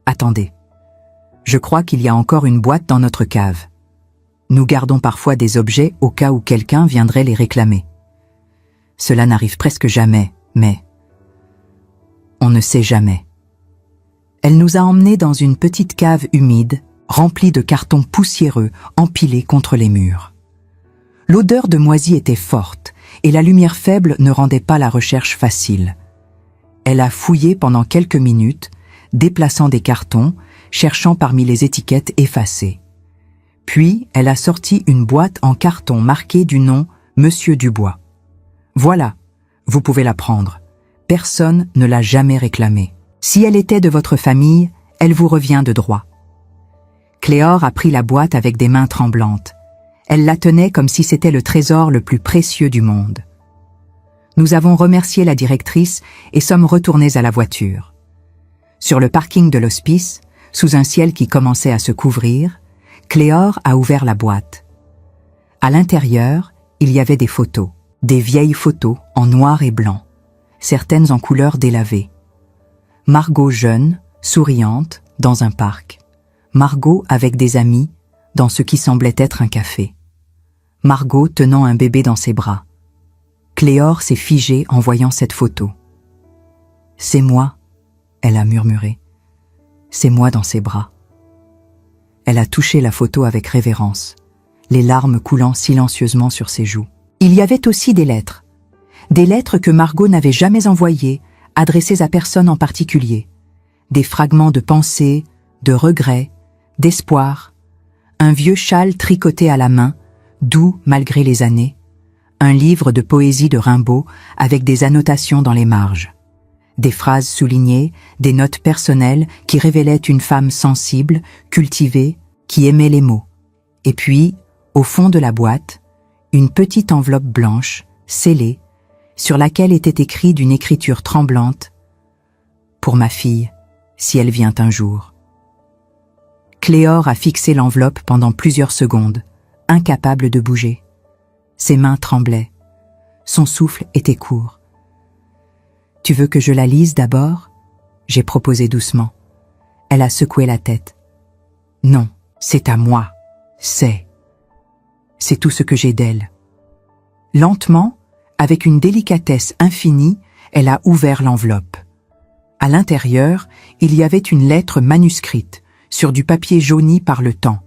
attendez. Je crois qu'il y a encore une boîte dans notre cave. Nous gardons parfois des objets au cas où quelqu'un viendrait les réclamer. Cela n'arrive presque jamais, mais on ne sait jamais. Elle nous a emmenés dans une petite cave humide, remplie de cartons poussiéreux empilés contre les murs. L'odeur de moisi était forte, et la lumière faible ne rendait pas la recherche facile. Elle a fouillé pendant quelques minutes, déplaçant des cartons, cherchant parmi les étiquettes effacées. Puis, elle a sorti une boîte en carton marquée du nom « Monsieur Dubois ». Voilà, vous pouvez la prendre. Personne ne l'a jamais réclamée. Si elle était de votre famille, elle vous revient de droit. Cléor a pris la boîte avec des mains tremblantes. Elle la tenait comme si c'était le trésor le plus précieux du monde. Nous avons remercié la directrice et sommes retournés à la voiture. Sur le parking de l'hospice, sous un ciel qui commençait à se couvrir, Cléor a ouvert la boîte. À l'intérieur, il y avait des photos, des vieilles photos en noir et blanc, certaines en couleur délavée. Margot jeune, souriante, dans un parc. Margot avec des amis, dans ce qui semblait être un café. Margot tenant un bébé dans ses bras. Cléor s'est figée en voyant cette photo. « C'est moi », elle a murmuré. « C'est moi dans ses bras ». Elle a touché la photo avec révérence. les larmes coulant silencieusement sur ses joues. Il y avait aussi des lettres que Margot n'avait jamais envoyées, adressées à personne en particulier. Des fragments de pensées, de regrets, d'espoir. Un vieux châle tricoté à la main, doux malgré les années. Un livre de poésie de Rimbaud avec des annotations dans les marges. Des phrases soulignées, des notes personnelles qui révélaient une femme sensible, cultivée, qui aimait les mots. Et puis, au fond de la boîte, une petite enveloppe blanche, scellée, sur laquelle était écrit d'une écriture tremblante « Pour ma fille, si elle vient un jour ». Cléor a fixé l'enveloppe pendant plusieurs secondes, incapable de bouger. Ses mains tremblaient. Son souffle était court. « Tu veux que je la lise d'abord » j'ai proposé doucement. Elle a secoué la tête. « Non, c'est à moi. C'est tout ce que j'ai d'elle. » Lentement, avec une délicatesse infinie, elle a ouvert l'enveloppe. À l'intérieur, il y avait une lettre manuscrite, sur du papier jauni par le temps.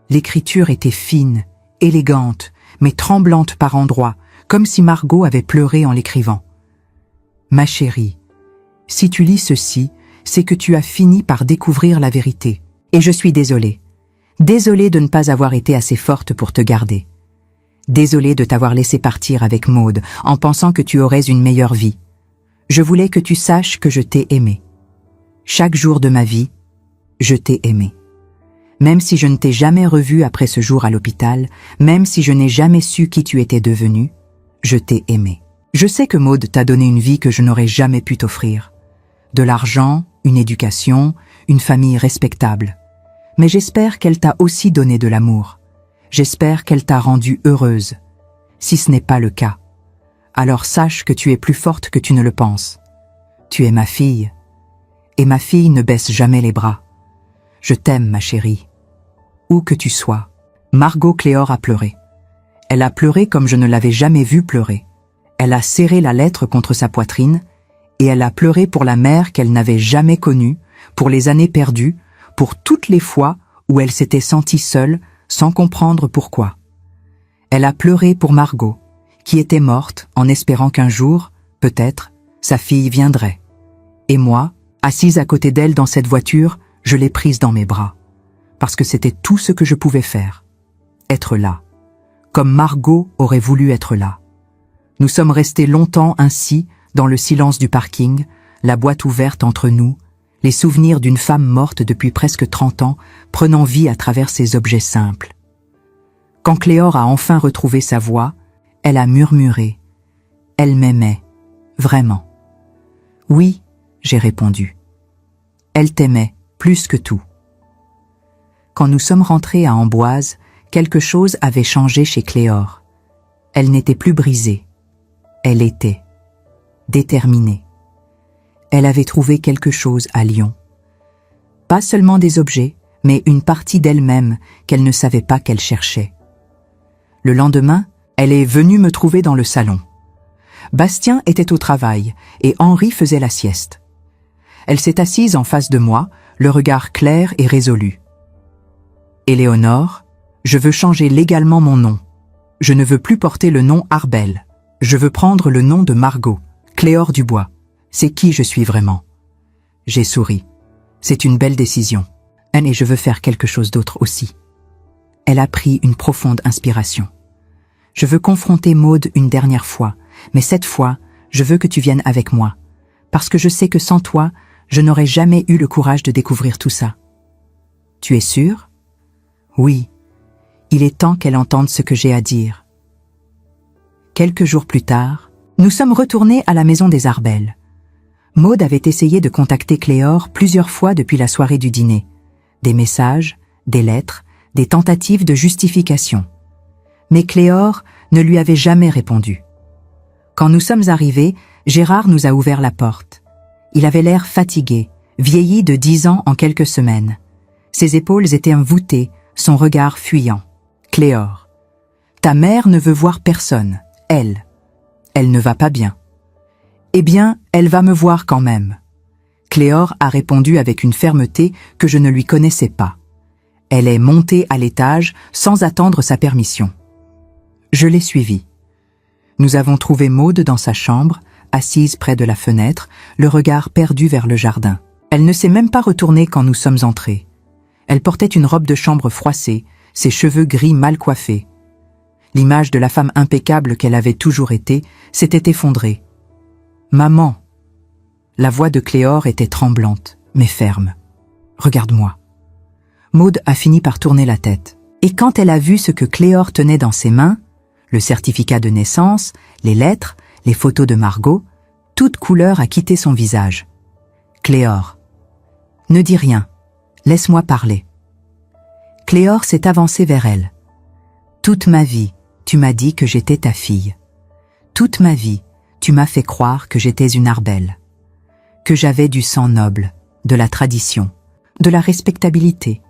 L'écriture était fine, élégante, mais tremblante par endroits, comme si Margot avait pleuré en l'écrivant. « Ma chérie, si tu lis ceci, c'est que tu as fini par découvrir la vérité. Et je suis désolée. Désolée de ne pas avoir été assez forte pour te garder. Désolée de t'avoir laissé partir avec Maude en pensant que tu aurais une meilleure vie. Je voulais que tu saches que je t'ai aimé. Chaque jour de ma vie, je t'ai aimé. Même si je ne t'ai jamais revu après ce jour à l'hôpital, même si je n'ai jamais su qui tu étais devenu, je t'ai aimé. Je sais que Maude t'a donné une vie que je n'aurais jamais pu t'offrir. De l'argent, une éducation, une famille respectable. Mais j'espère qu'elle t'a aussi donné de l'amour. J'espère qu'elle t'a rendue heureuse. Si ce n'est pas le cas, alors sache que tu es plus forte que tu ne le penses. Tu es ma fille, et ma fille ne baisse jamais les bras. Je t'aime, ma chérie. Où que tu sois. Margot Cléor a pleuré. Elle a pleuré comme je ne l'avais jamais vue pleurer. Elle a serré la lettre contre sa poitrine, et elle a pleuré pour la mère qu'elle n'avait jamais connue, pour les années perdues, pour toutes les fois où elle s'était sentie seule, sans comprendre pourquoi. Elle a pleuré pour Margot, qui était morte en espérant qu'un jour, peut-être, sa fille viendrait. Et moi, assise à côté d'elle dans cette voiture, je l'ai prise dans mes bras. Parce que c'était tout ce que je pouvais faire. Être là. Comme Margot aurait voulu être là. Nous sommes restés longtemps ainsi, dans le silence du parking, la boîte ouverte entre nous, les souvenirs d'une femme morte depuis presque 30 ans, prenant vie à travers ces objets simples. Quand Cléor a enfin retrouvé sa voix, elle a murmuré. Elle m'aimait, vraiment. Oui, j'ai répondu. Elle t'aimait, plus que tout. Quand nous sommes rentrés à Amboise, quelque chose avait changé chez Cléor. Elle n'était plus brisée. Elle était déterminée. Elle avait trouvé quelque chose à Lyon. Pas seulement des objets, mais une partie d'elle-même qu'elle ne savait pas qu'elle cherchait. Le lendemain, elle est venue me trouver dans le salon. Bastien était au travail et Henri faisait la sieste. Elle s'est assise en face de moi, le regard clair et résolu. « Éléonore, je veux changer légalement mon nom. Je ne veux plus porter le nom Arbel. Je veux prendre le nom de Margot, Cléor Dubois. C'est qui je suis vraiment. » J'ai souri. C'est une belle décision. Et je veux faire quelque chose d'autre aussi. Elle a pris une profonde inspiration. Je veux confronter Maude une dernière fois, mais cette fois, je veux que tu viennes avec moi, parce que je sais que sans toi, je n'aurais jamais eu le courage de découvrir tout ça. Tu es sûre? Oui. Il est temps qu'elle entende ce que j'ai à dire. Quelques jours plus tard, nous sommes retournés à la maison des Arbel. Maude avait essayé de contacter Cléor plusieurs fois depuis la soirée du dîner. Des messages, des lettres, des tentatives de justification. Mais Cléor ne lui avait jamais répondu. Quand nous sommes arrivés, Gérard nous a ouvert la porte. Il avait l'air fatigué, vieilli de 10 ans en quelques semaines. Ses épaules étaient voûtées, son regard fuyant. Cléor. Ta mère ne veut voir personne, elle. Elle ne va pas bien. Eh bien, elle va me voir quand même. Cléor a répondu avec une fermeté que je ne lui connaissais pas. Elle est montée à l'étage sans attendre sa permission. Je l'ai suivie. Nous avons trouvé Maude dans sa chambre, assise près de la fenêtre, le regard perdu vers le jardin. Elle ne s'est même pas retournée quand nous sommes entrés. Elle portait une robe de chambre froissée, ses cheveux gris mal coiffés. L'image de la femme impeccable qu'elle avait toujours été s'était effondrée. « Maman !» La voix de Cléor était tremblante, mais ferme. « Regarde-moi. » Maude a fini par tourner la tête. Et quand elle a vu ce que Cléor tenait dans ses mains, le certificat de naissance, les lettres, les photos de Margot, toute couleur a quitté son visage. « Cléor. Ne dis rien. Laisse-moi parler. » Cléor s'est avancé vers elle. « Toute ma vie, tu m'as dit que j'étais ta fille. Toute ma vie, tu m'as fait croire que j'étais une Arbel. Que j'avais du sang noble, de la tradition, de la respectabilité.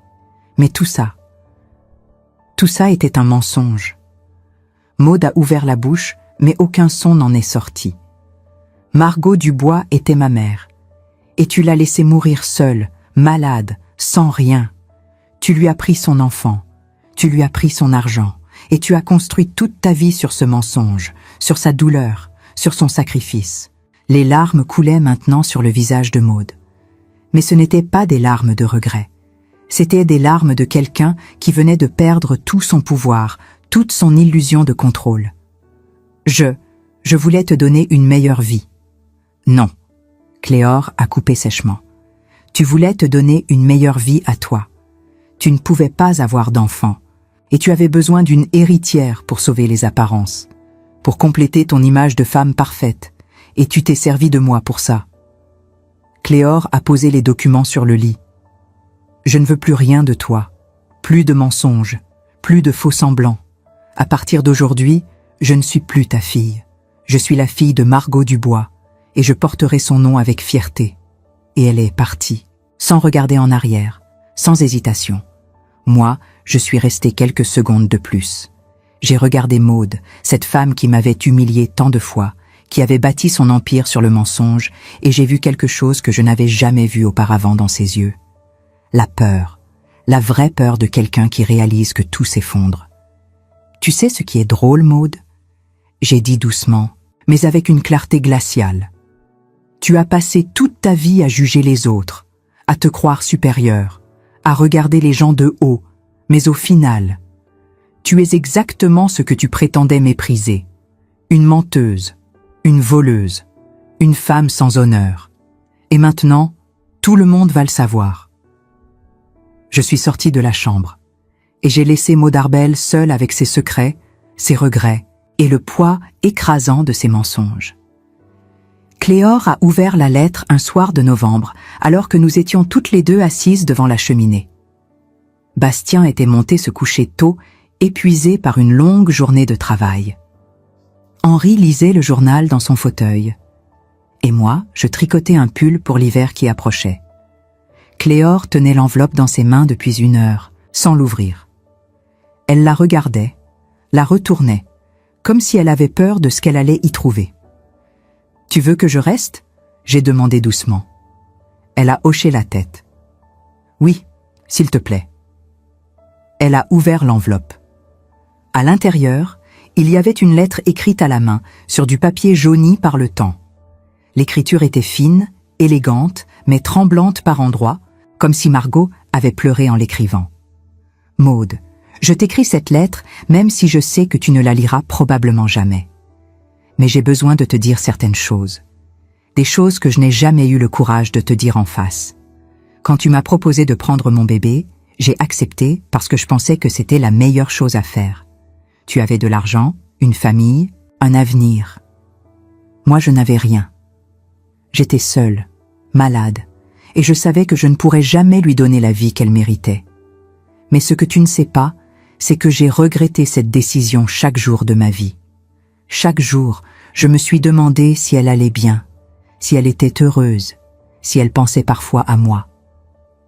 Mais tout ça était un mensonge. » Maude a ouvert la bouche, mais aucun son n'en est sorti. Margot Dubois était ma mère. Et tu l'as laissée mourir seule, malade, sans rien. Tu lui as pris son enfant, tu lui as pris son argent, et tu as construit toute ta vie sur ce mensonge, sur sa douleur, sur son sacrifice. Les larmes coulaient maintenant sur le visage de Maude. Mais ce n'étaient pas des larmes de regret. C'étaient des larmes de quelqu'un qui venait de perdre tout son pouvoir, toute son illusion de contrôle. Je voulais te donner une meilleure vie. Non, Cléor a coupé sèchement. Tu voulais te donner une meilleure vie à toi. Tu ne pouvais pas avoir d'enfant, et tu avais besoin d'une héritière pour sauver les apparences, pour compléter ton image de femme parfaite, et tu t'es servi de moi pour ça. Cléor a posé les documents sur le lit. Je ne veux plus rien de toi, plus de mensonges, plus de faux semblants. À partir d'aujourd'hui, je ne suis plus ta fille. Je suis la fille de Margot Dubois, et je porterai son nom avec fierté. Et elle est partie, sans regarder en arrière, sans hésitation. Moi, je suis restée quelques secondes de plus. J'ai regardé Maude, cette femme qui m'avait humiliée tant de fois, qui avait bâti son empire sur le mensonge, et j'ai vu quelque chose que je n'avais jamais vu auparavant dans ses yeux. La peur, la vraie peur de quelqu'un qui réalise que tout s'effondre. Tu sais ce qui est drôle, Maude ? J'ai dit doucement, mais avec une clarté glaciale. Tu as passé toute ta vie à juger les autres, à te croire supérieure, à regarder les gens de haut, mais au final, tu es exactement ce que tu prétendais mépriser. Une menteuse, une voleuse, une femme sans honneur. Et maintenant, tout le monde va le savoir. Je suis sortie de la chambre, et j'ai laissé Maude Arbel seule avec ses secrets, ses regrets, et le poids écrasant de ses mensonges. Cléor a ouvert la lettre un soir de novembre, alors que nous étions toutes les deux assises devant la cheminée. Bastien était monté se coucher tôt, épuisé par une longue journée de travail. Henri lisait le journal dans son fauteuil. Et moi, je tricotais un pull pour l'hiver qui approchait. Cléor tenait l'enveloppe dans ses mains depuis 1 heure, sans l'ouvrir. Elle la regardait, la retournait, comme si elle avait peur de ce qu'elle allait y trouver. « Tu veux que je reste ?» j'ai demandé doucement. Elle a hoché la tête. « Oui, s'il te plaît. » Elle a ouvert l'enveloppe. À l'intérieur, il y avait une lettre écrite à la main, sur du papier jauni par le temps. L'écriture était fine, élégante, mais tremblante par endroits, comme si Margot avait pleuré en l'écrivant. « Maude, je t'écris cette lettre, même si je sais que tu ne la liras probablement jamais. Mais j'ai besoin de te dire certaines choses. Des choses que je n'ai jamais eu le courage de te dire en face. Quand tu m'as proposé de prendre mon bébé, j'ai accepté parce que je pensais que c'était la meilleure chose à faire. Tu avais de l'argent, une famille, un avenir. Moi, je n'avais rien. J'étais seule, malade, et je savais que je ne pourrais jamais lui donner la vie qu'elle méritait. Mais ce que tu ne sais pas, c'est que j'ai regretté cette décision chaque jour de ma vie. Chaque jour, je me suis demandé si elle allait bien, si elle était heureuse, si elle pensait parfois à moi.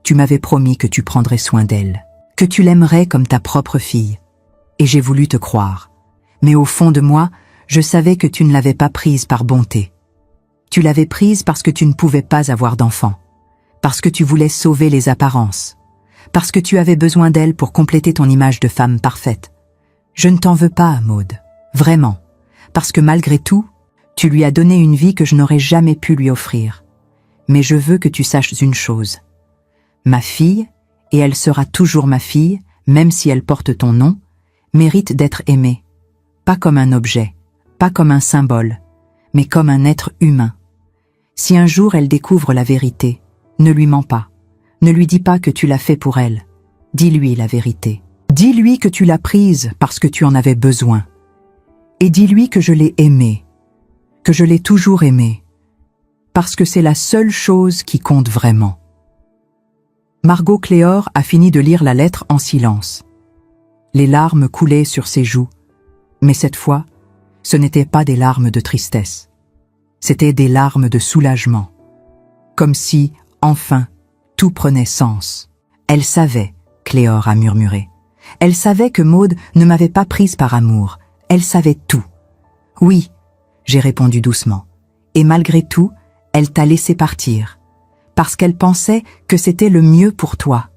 Tu m'avais promis que tu prendrais soin d'elle, que tu l'aimerais comme ta propre fille. Et j'ai voulu te croire. Mais au fond de moi, je savais que tu ne l'avais pas prise par bonté. Tu l'avais prise parce que tu ne pouvais pas avoir d'enfant, parce que tu voulais sauver les apparences, parce que tu avais besoin d'elle pour compléter ton image de femme parfaite. Je ne t'en veux pas, Maud, vraiment, parce que malgré tout, tu lui as donné une vie que je n'aurais jamais pu lui offrir. Mais je veux que tu saches une chose. Ma fille, et elle sera toujours ma fille, même si elle porte ton nom, mérite d'être aimée, pas comme un objet, pas comme un symbole, mais comme un être humain. Si un jour elle découvre la vérité, ne lui mens pas. Ne lui dis pas que tu l'as fait pour elle. Dis-lui la vérité. Dis-lui que tu l'as prise parce que tu en avais besoin. Et dis-lui que je l'ai aimée, que je l'ai toujours aimée, parce que c'est la seule chose qui compte vraiment. Margot Cléor a fini de lire la lettre en silence. Les larmes coulaient sur ses joues, mais cette fois, ce n'étaient pas des larmes de tristesse. C'étaient des larmes de soulagement. Comme si, enfin, tout prenait sens. Elle savait, Cléor a murmuré. Elle savait que Maud ne m'avait pas prise par amour. Elle savait tout. Oui, j'ai répondu doucement. Et malgré tout, elle t'a laissé partir. Parce qu'elle pensait que c'était le mieux pour toi.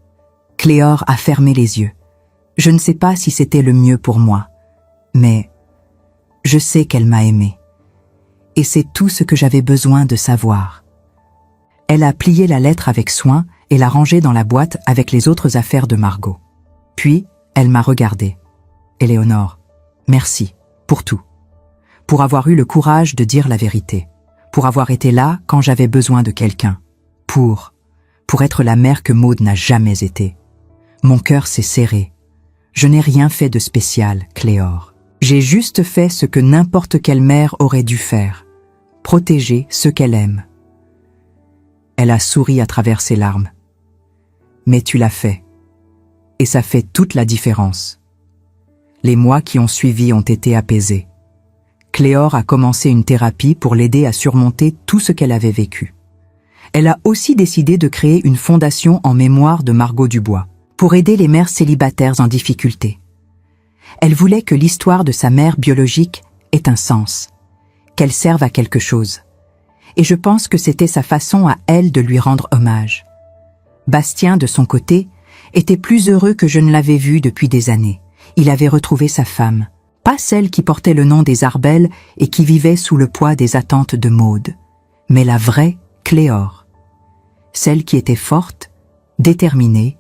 Cléor a fermé les yeux. Je ne sais pas si c'était le mieux pour moi, mais je sais qu'elle m'a aimé. Et c'est tout ce que j'avais besoin de savoir. Elle a plié la lettre avec soin et l'a rangée dans la boîte avec les autres affaires de Margot. Puis, elle m'a regardée. Éléonore, merci pour tout. Pour avoir eu le courage de dire la vérité. Pour avoir été là quand j'avais besoin de quelqu'un. Pour être la mère que Maud n'a jamais été. Mon cœur s'est serré. Je n'ai rien fait de spécial, Cléor. J'ai juste fait ce que n'importe quelle mère aurait dû faire. Protéger ceux qu'elle aime. Elle a souri à travers ses larmes. Mais tu l'as fait. Et ça fait toute la différence. Les mois qui ont suivi ont été apaisés. Cléor a commencé une thérapie pour l'aider à surmonter tout ce qu'elle avait vécu. Elle a aussi décidé de créer une fondation en mémoire de Margot Dubois, pour aider les mères célibataires en difficulté. Elle voulait que l'histoire de sa mère biologique ait un sens, qu'elle serve à quelque chose. Et je pense que c'était sa façon à elle de lui rendre hommage. Bastien, de son côté, était plus heureux que je ne l'avais vu depuis des années. Il avait retrouvé sa femme, pas celle qui portait le nom des Arbel et qui vivait sous le poids des attentes de Maud, mais la vraie Cléor, celle qui était forte, déterminée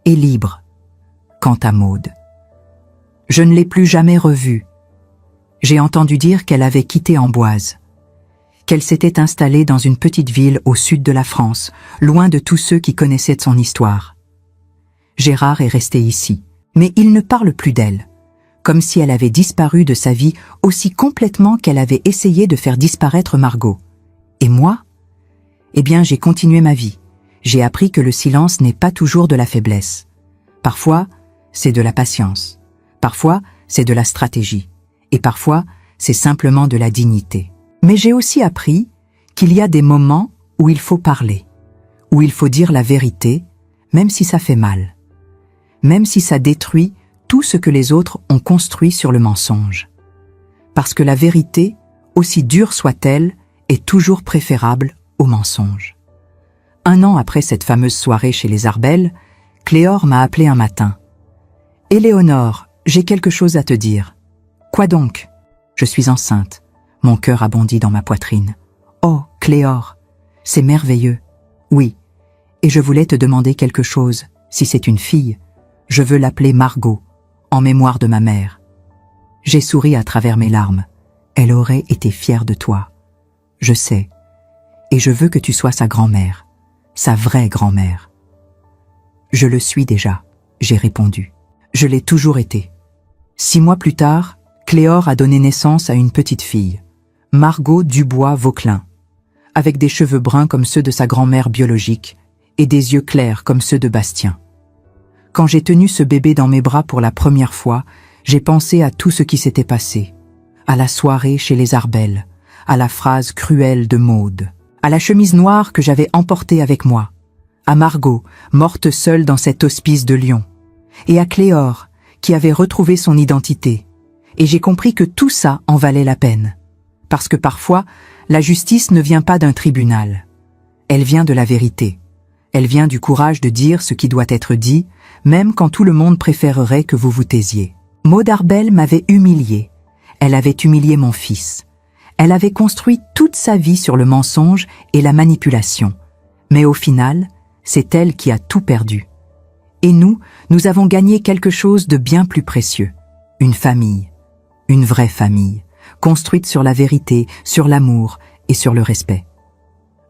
et libre. Quant à Maud, je ne l'ai plus jamais revue. J'ai entendu dire qu'elle avait quitté Amboise, qu'elle s'était installée dans une petite ville au sud de la France, loin de tous ceux qui connaissaient son histoire. Gérard est resté ici, mais il ne parle plus d'elle, comme si elle avait disparu de sa vie aussi complètement qu'elle avait essayé de faire disparaître Margot. Et moi ? Eh bien, j'ai continué ma vie. J'ai appris que le silence n'est pas toujours de la faiblesse. Parfois, c'est de la patience. Parfois, c'est de la stratégie. Et parfois, c'est simplement de la dignité. Mais j'ai aussi appris qu'il y a des moments où il faut parler, où il faut dire la vérité, même si ça fait mal, même si ça détruit tout ce que les autres ont construit sur le mensonge. Parce que la vérité, aussi dure soit-elle, est toujours préférable au mensonge. 1 an après cette fameuse soirée chez les Arbel, Cléor m'a appelé un matin. « Éléonore, j'ai quelque chose à te dire. »« Quoi donc ?»« Je suis enceinte. » Mon cœur a bondi dans ma poitrine. « Oh, Cléor, c'est merveilleux. »« Oui, et je voulais te demander quelque chose. Si c'est une fille, je veux l'appeler Margot, en mémoire de ma mère. » J'ai souri à travers mes larmes. Elle aurait été fière de toi. Je sais. Et je veux que tu sois sa grand-mère, sa vraie grand-mère. Je le suis déjà, j'ai répondu. Je l'ai toujours été. 6 mois plus tard, Cléor a donné naissance à une petite fille, Margot Dubois-Vauquelin, avec des cheveux bruns comme ceux de sa grand-mère biologique et des yeux clairs comme ceux de Bastien. Quand j'ai tenu ce bébé dans mes bras pour la première fois, j'ai pensé à tout ce qui s'était passé, à la soirée chez les Arbel, à la phrase cruelle de Maud, à la chemise noire que j'avais emportée avec moi, à Margot, morte seule dans cet hospice de Lyon, et à Cléor, qui avait retrouvé son identité. Et j'ai compris que tout ça en valait la peine. Parce que parfois, la justice ne vient pas d'un tribunal. Elle vient de la vérité, Elle vient du courage de dire ce qui doit être dit, même quand tout le monde préférerait que vous vous taisiez. Maud Arbel m'avait humiliée. Elle avait humilié mon fils. Elle avait construit toute sa vie sur le mensonge et la manipulation. Mais au final, c'est elle qui a tout perdu. Et nous avons gagné quelque chose de bien plus précieux. Une famille. Une vraie famille, construite sur la vérité, sur l'amour et sur le respect.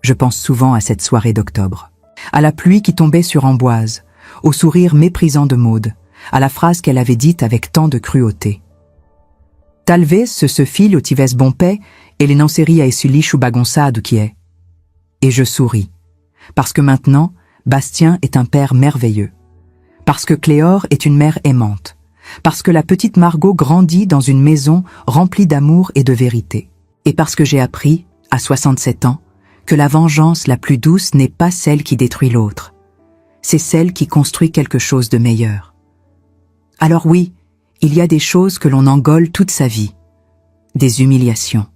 Je pense souvent à cette soirée d'octobre, à la pluie qui tombait sur Amboise, au sourire méprisant de Maud, à la phrase qu'elle avait dite avec tant de cruauté. Talvez se fil au tivès bompé et les nanseri à essuli choubagonçade qui est. Et je souris, parce que maintenant, Bastien est un père merveilleux, parce que Cléore est une mère aimante, parce que la petite Margot grandit dans une maison remplie d'amour et de vérité, et parce que j'ai appris, à 67 ans, que la vengeance la plus douce n'est pas celle qui détruit l'autre, c'est celle qui construit quelque chose de meilleur. Alors oui, il y a des choses que l'on engole toute sa vie, des humiliations,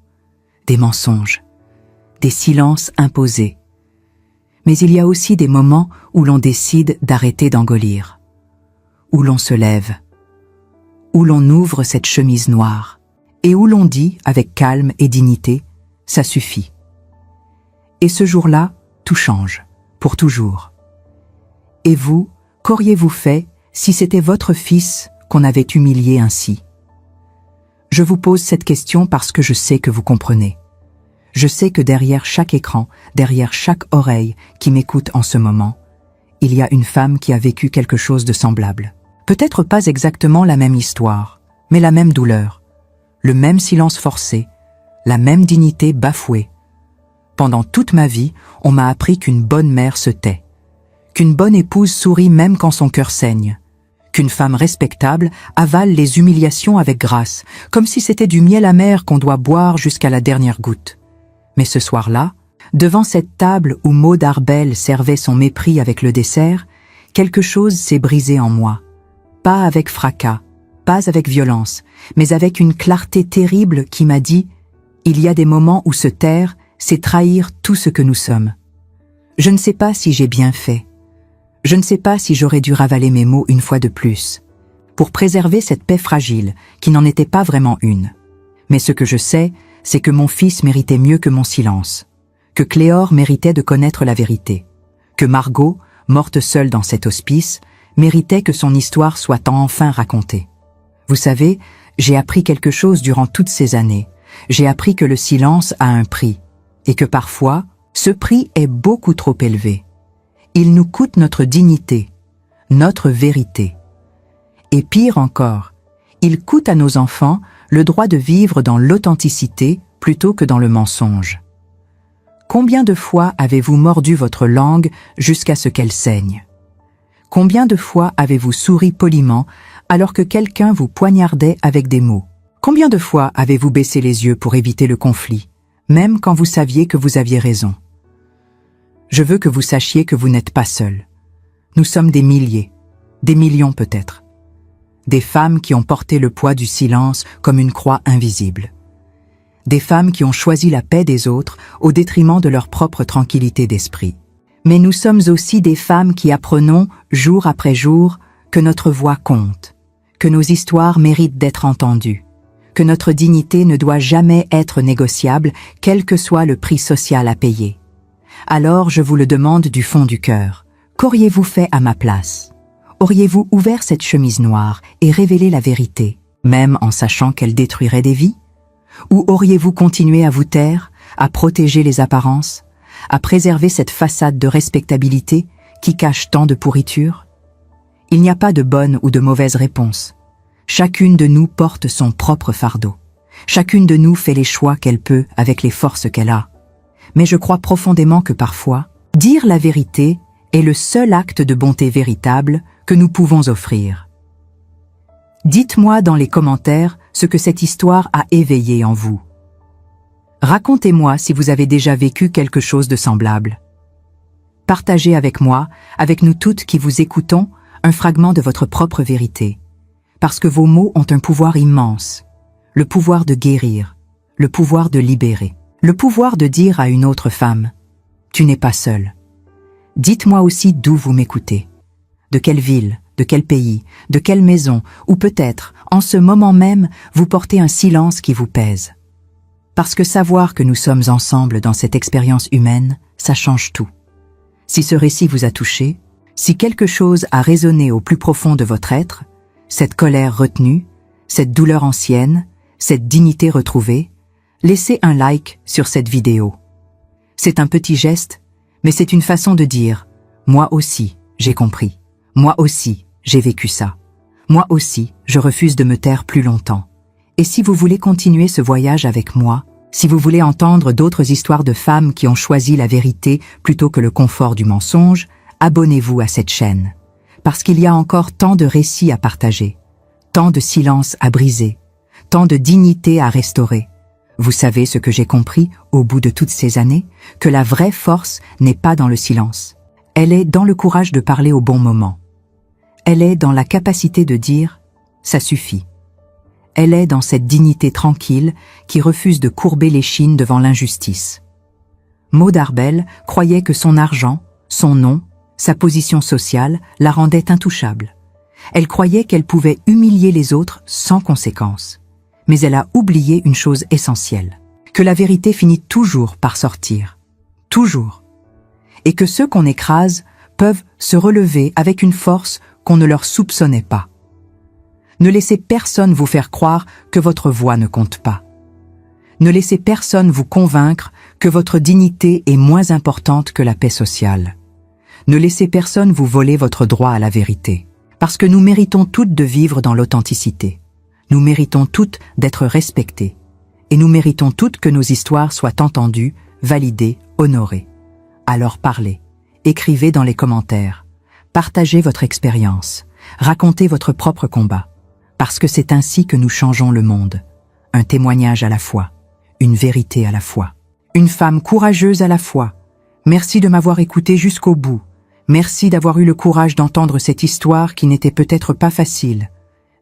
des mensonges, des silences imposés. Mais il y a aussi des moments où l'on décide d'arrêter d'engolir, où l'on se lève, où l'on ouvre cette chemise noire, et où l'on dit, avec calme et dignité, « ça suffit ». Et ce jour-là, tout change, pour toujours. Et vous, qu'auriez-vous fait si c'était votre fils qu'on avait humilié ainsi? Je vous pose cette question parce que je sais que vous comprenez. Je sais que derrière chaque écran, derrière chaque oreille qui m'écoute en ce moment, il y a une femme qui a vécu quelque chose de semblable. Peut-être pas exactement la même histoire, mais la même douleur, le même silence forcé, la même dignité bafouée. Pendant toute ma vie, on m'a appris qu'une bonne mère se tait, qu'une bonne épouse sourit même quand son cœur saigne, qu'une femme respectable avale les humiliations avec grâce, comme si c'était du miel amer qu'on doit boire jusqu'à la dernière goutte. Mais ce soir-là, devant cette table où Maud Arbel servait son mépris avec le dessert, quelque chose s'est brisé en moi. Pas avec fracas, pas avec violence, mais avec une clarté terrible qui m'a dit « Il y a des moments où se taire, c'est trahir tout ce que nous sommes. » Je ne sais pas si j'ai bien fait. Je ne sais pas si j'aurais dû ravaler mes mots une fois de plus, pour préserver cette paix fragile, qui n'en était pas vraiment une. Mais ce que je sais, c'est que mon fils méritait mieux que mon silence, que Cléore méritait de connaître la vérité, que Margot, morte seule dans cet hospice, méritait que son histoire soit enfin racontée. Vous savez, j'ai appris quelque chose durant toutes ces années. J'ai appris que le silence a un prix, et que parfois, ce prix est beaucoup trop élevé. Il nous coûte notre dignité, notre vérité. Et pire encore, il coûte à nos enfants le droit de vivre dans l'authenticité plutôt que dans le mensonge. Combien de fois avez-vous mordu votre langue jusqu'à ce qu'elle saigne? Combien de fois avez-vous souri poliment alors que quelqu'un vous poignardait avec des mots? Combien de fois avez-vous baissé les yeux pour éviter le conflit, même quand vous saviez que vous aviez raison? Je veux que vous sachiez que vous n'êtes pas seul. Nous sommes des milliers, des millions peut-être. Des femmes qui ont porté le poids du silence comme une croix invisible. Des femmes qui ont choisi la paix des autres au détriment de leur propre tranquillité d'esprit. Mais nous sommes aussi des femmes qui apprenons, jour après jour, que notre voix compte, que nos histoires méritent d'être entendues, que notre dignité ne doit jamais être négociable, quel que soit le prix social à payer. Alors je vous le demande du fond du cœur, qu'auriez-vous fait à ma place? Auriez-vous ouvert cette chemise noire et révélé la vérité, même en sachant qu'elle détruirait des vies? Ou auriez-vous continué à vous taire, à protéger les apparences, à préserver cette façade de respectabilité qui cache tant de pourriture? Il n'y a pas de bonne ou de mauvaise réponse. Chacune de nous porte son propre fardeau. Chacune de nous fait les choix qu'elle peut avec les forces qu'elle a. Mais je crois profondément que parfois, dire la vérité est le seul acte de bonté véritable que nous pouvons offrir. Dites-moi dans les commentaires ce que cette histoire a éveillé en vous. Racontez-moi si vous avez déjà vécu quelque chose de semblable. Partagez avec moi, avec nous toutes qui vous écoutons, un fragment de votre propre vérité. Parce que vos mots ont un pouvoir immense, le pouvoir de guérir, le pouvoir de libérer, le pouvoir de dire à une autre femme « Tu n'es pas seule ». Dites-moi aussi d'où vous m'écoutez. De quelle ville, de quel pays, de quelle maison, ou peut-être, en ce moment même, vous portez un silence qui vous pèse. Parce que savoir que nous sommes ensemble dans cette expérience humaine, ça change tout. Si ce récit vous a touché, si quelque chose a résonné au plus profond de votre être, cette colère retenue, cette douleur ancienne, cette dignité retrouvée, laissez un like sur cette vidéo. C'est un petit geste, mais c'est une façon de dire « Moi aussi, j'ai compris. Moi aussi, j'ai vécu ça. Moi aussi, je refuse de me taire plus longtemps. » Et si vous voulez continuer ce voyage avec moi, si vous voulez entendre d'autres histoires de femmes qui ont choisi la vérité plutôt que le confort du mensonge, abonnez-vous à cette chaîne. Parce qu'il y a encore tant de récits à partager, tant de silence à briser, tant de dignité à restaurer. Vous savez ce que j'ai compris au bout de toutes ces années? Que la vraie force n'est pas dans le silence. Elle est dans le courage de parler au bon moment. Elle est dans la capacité de dire « ça suffit ». Elle est dans cette dignité tranquille qui refuse de courber l'échine devant l'injustice. Maud Arbel croyait que son argent, son nom, sa position sociale la rendaient intouchable. Elle croyait qu'elle pouvait humilier les autres sans conséquence. Mais elle a oublié une chose essentielle, que la vérité finit toujours par sortir. Toujours. Et que ceux qu'on écrase peuvent se relever avec une force qu'on ne leur soupçonnait pas. Ne laissez personne vous faire croire que votre voix ne compte pas. Ne laissez personne vous convaincre que votre dignité est moins importante que la paix sociale. Ne laissez personne vous voler votre droit à la vérité. Parce que nous méritons toutes de vivre dans l'authenticité. Nous méritons toutes d'être respectées. Et nous méritons toutes que nos histoires soient entendues, validées, honorées. Alors parlez, écrivez dans les commentaires, partagez votre expérience, racontez votre propre combat. Parce que c'est ainsi que nous changeons le monde. Un témoignage à la fois, une vérité à la fois. Une femme courageuse à la fois. Merci de m'avoir écouté jusqu'au bout. Merci d'avoir eu le courage d'entendre cette histoire qui n'était peut-être pas facile.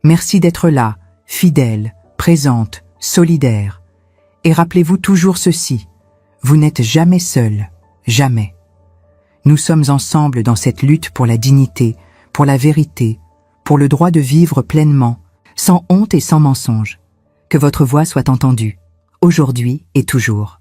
Merci d'être là, fidèle, présente, solidaire. Et rappelez-vous toujours ceci, vous n'êtes jamais seul, jamais. Nous sommes ensemble dans cette lutte pour la dignité, pour la vérité, pour le droit de vivre pleinement, sans honte et sans mensonge. Que votre voix soit entendue, aujourd'hui et toujours.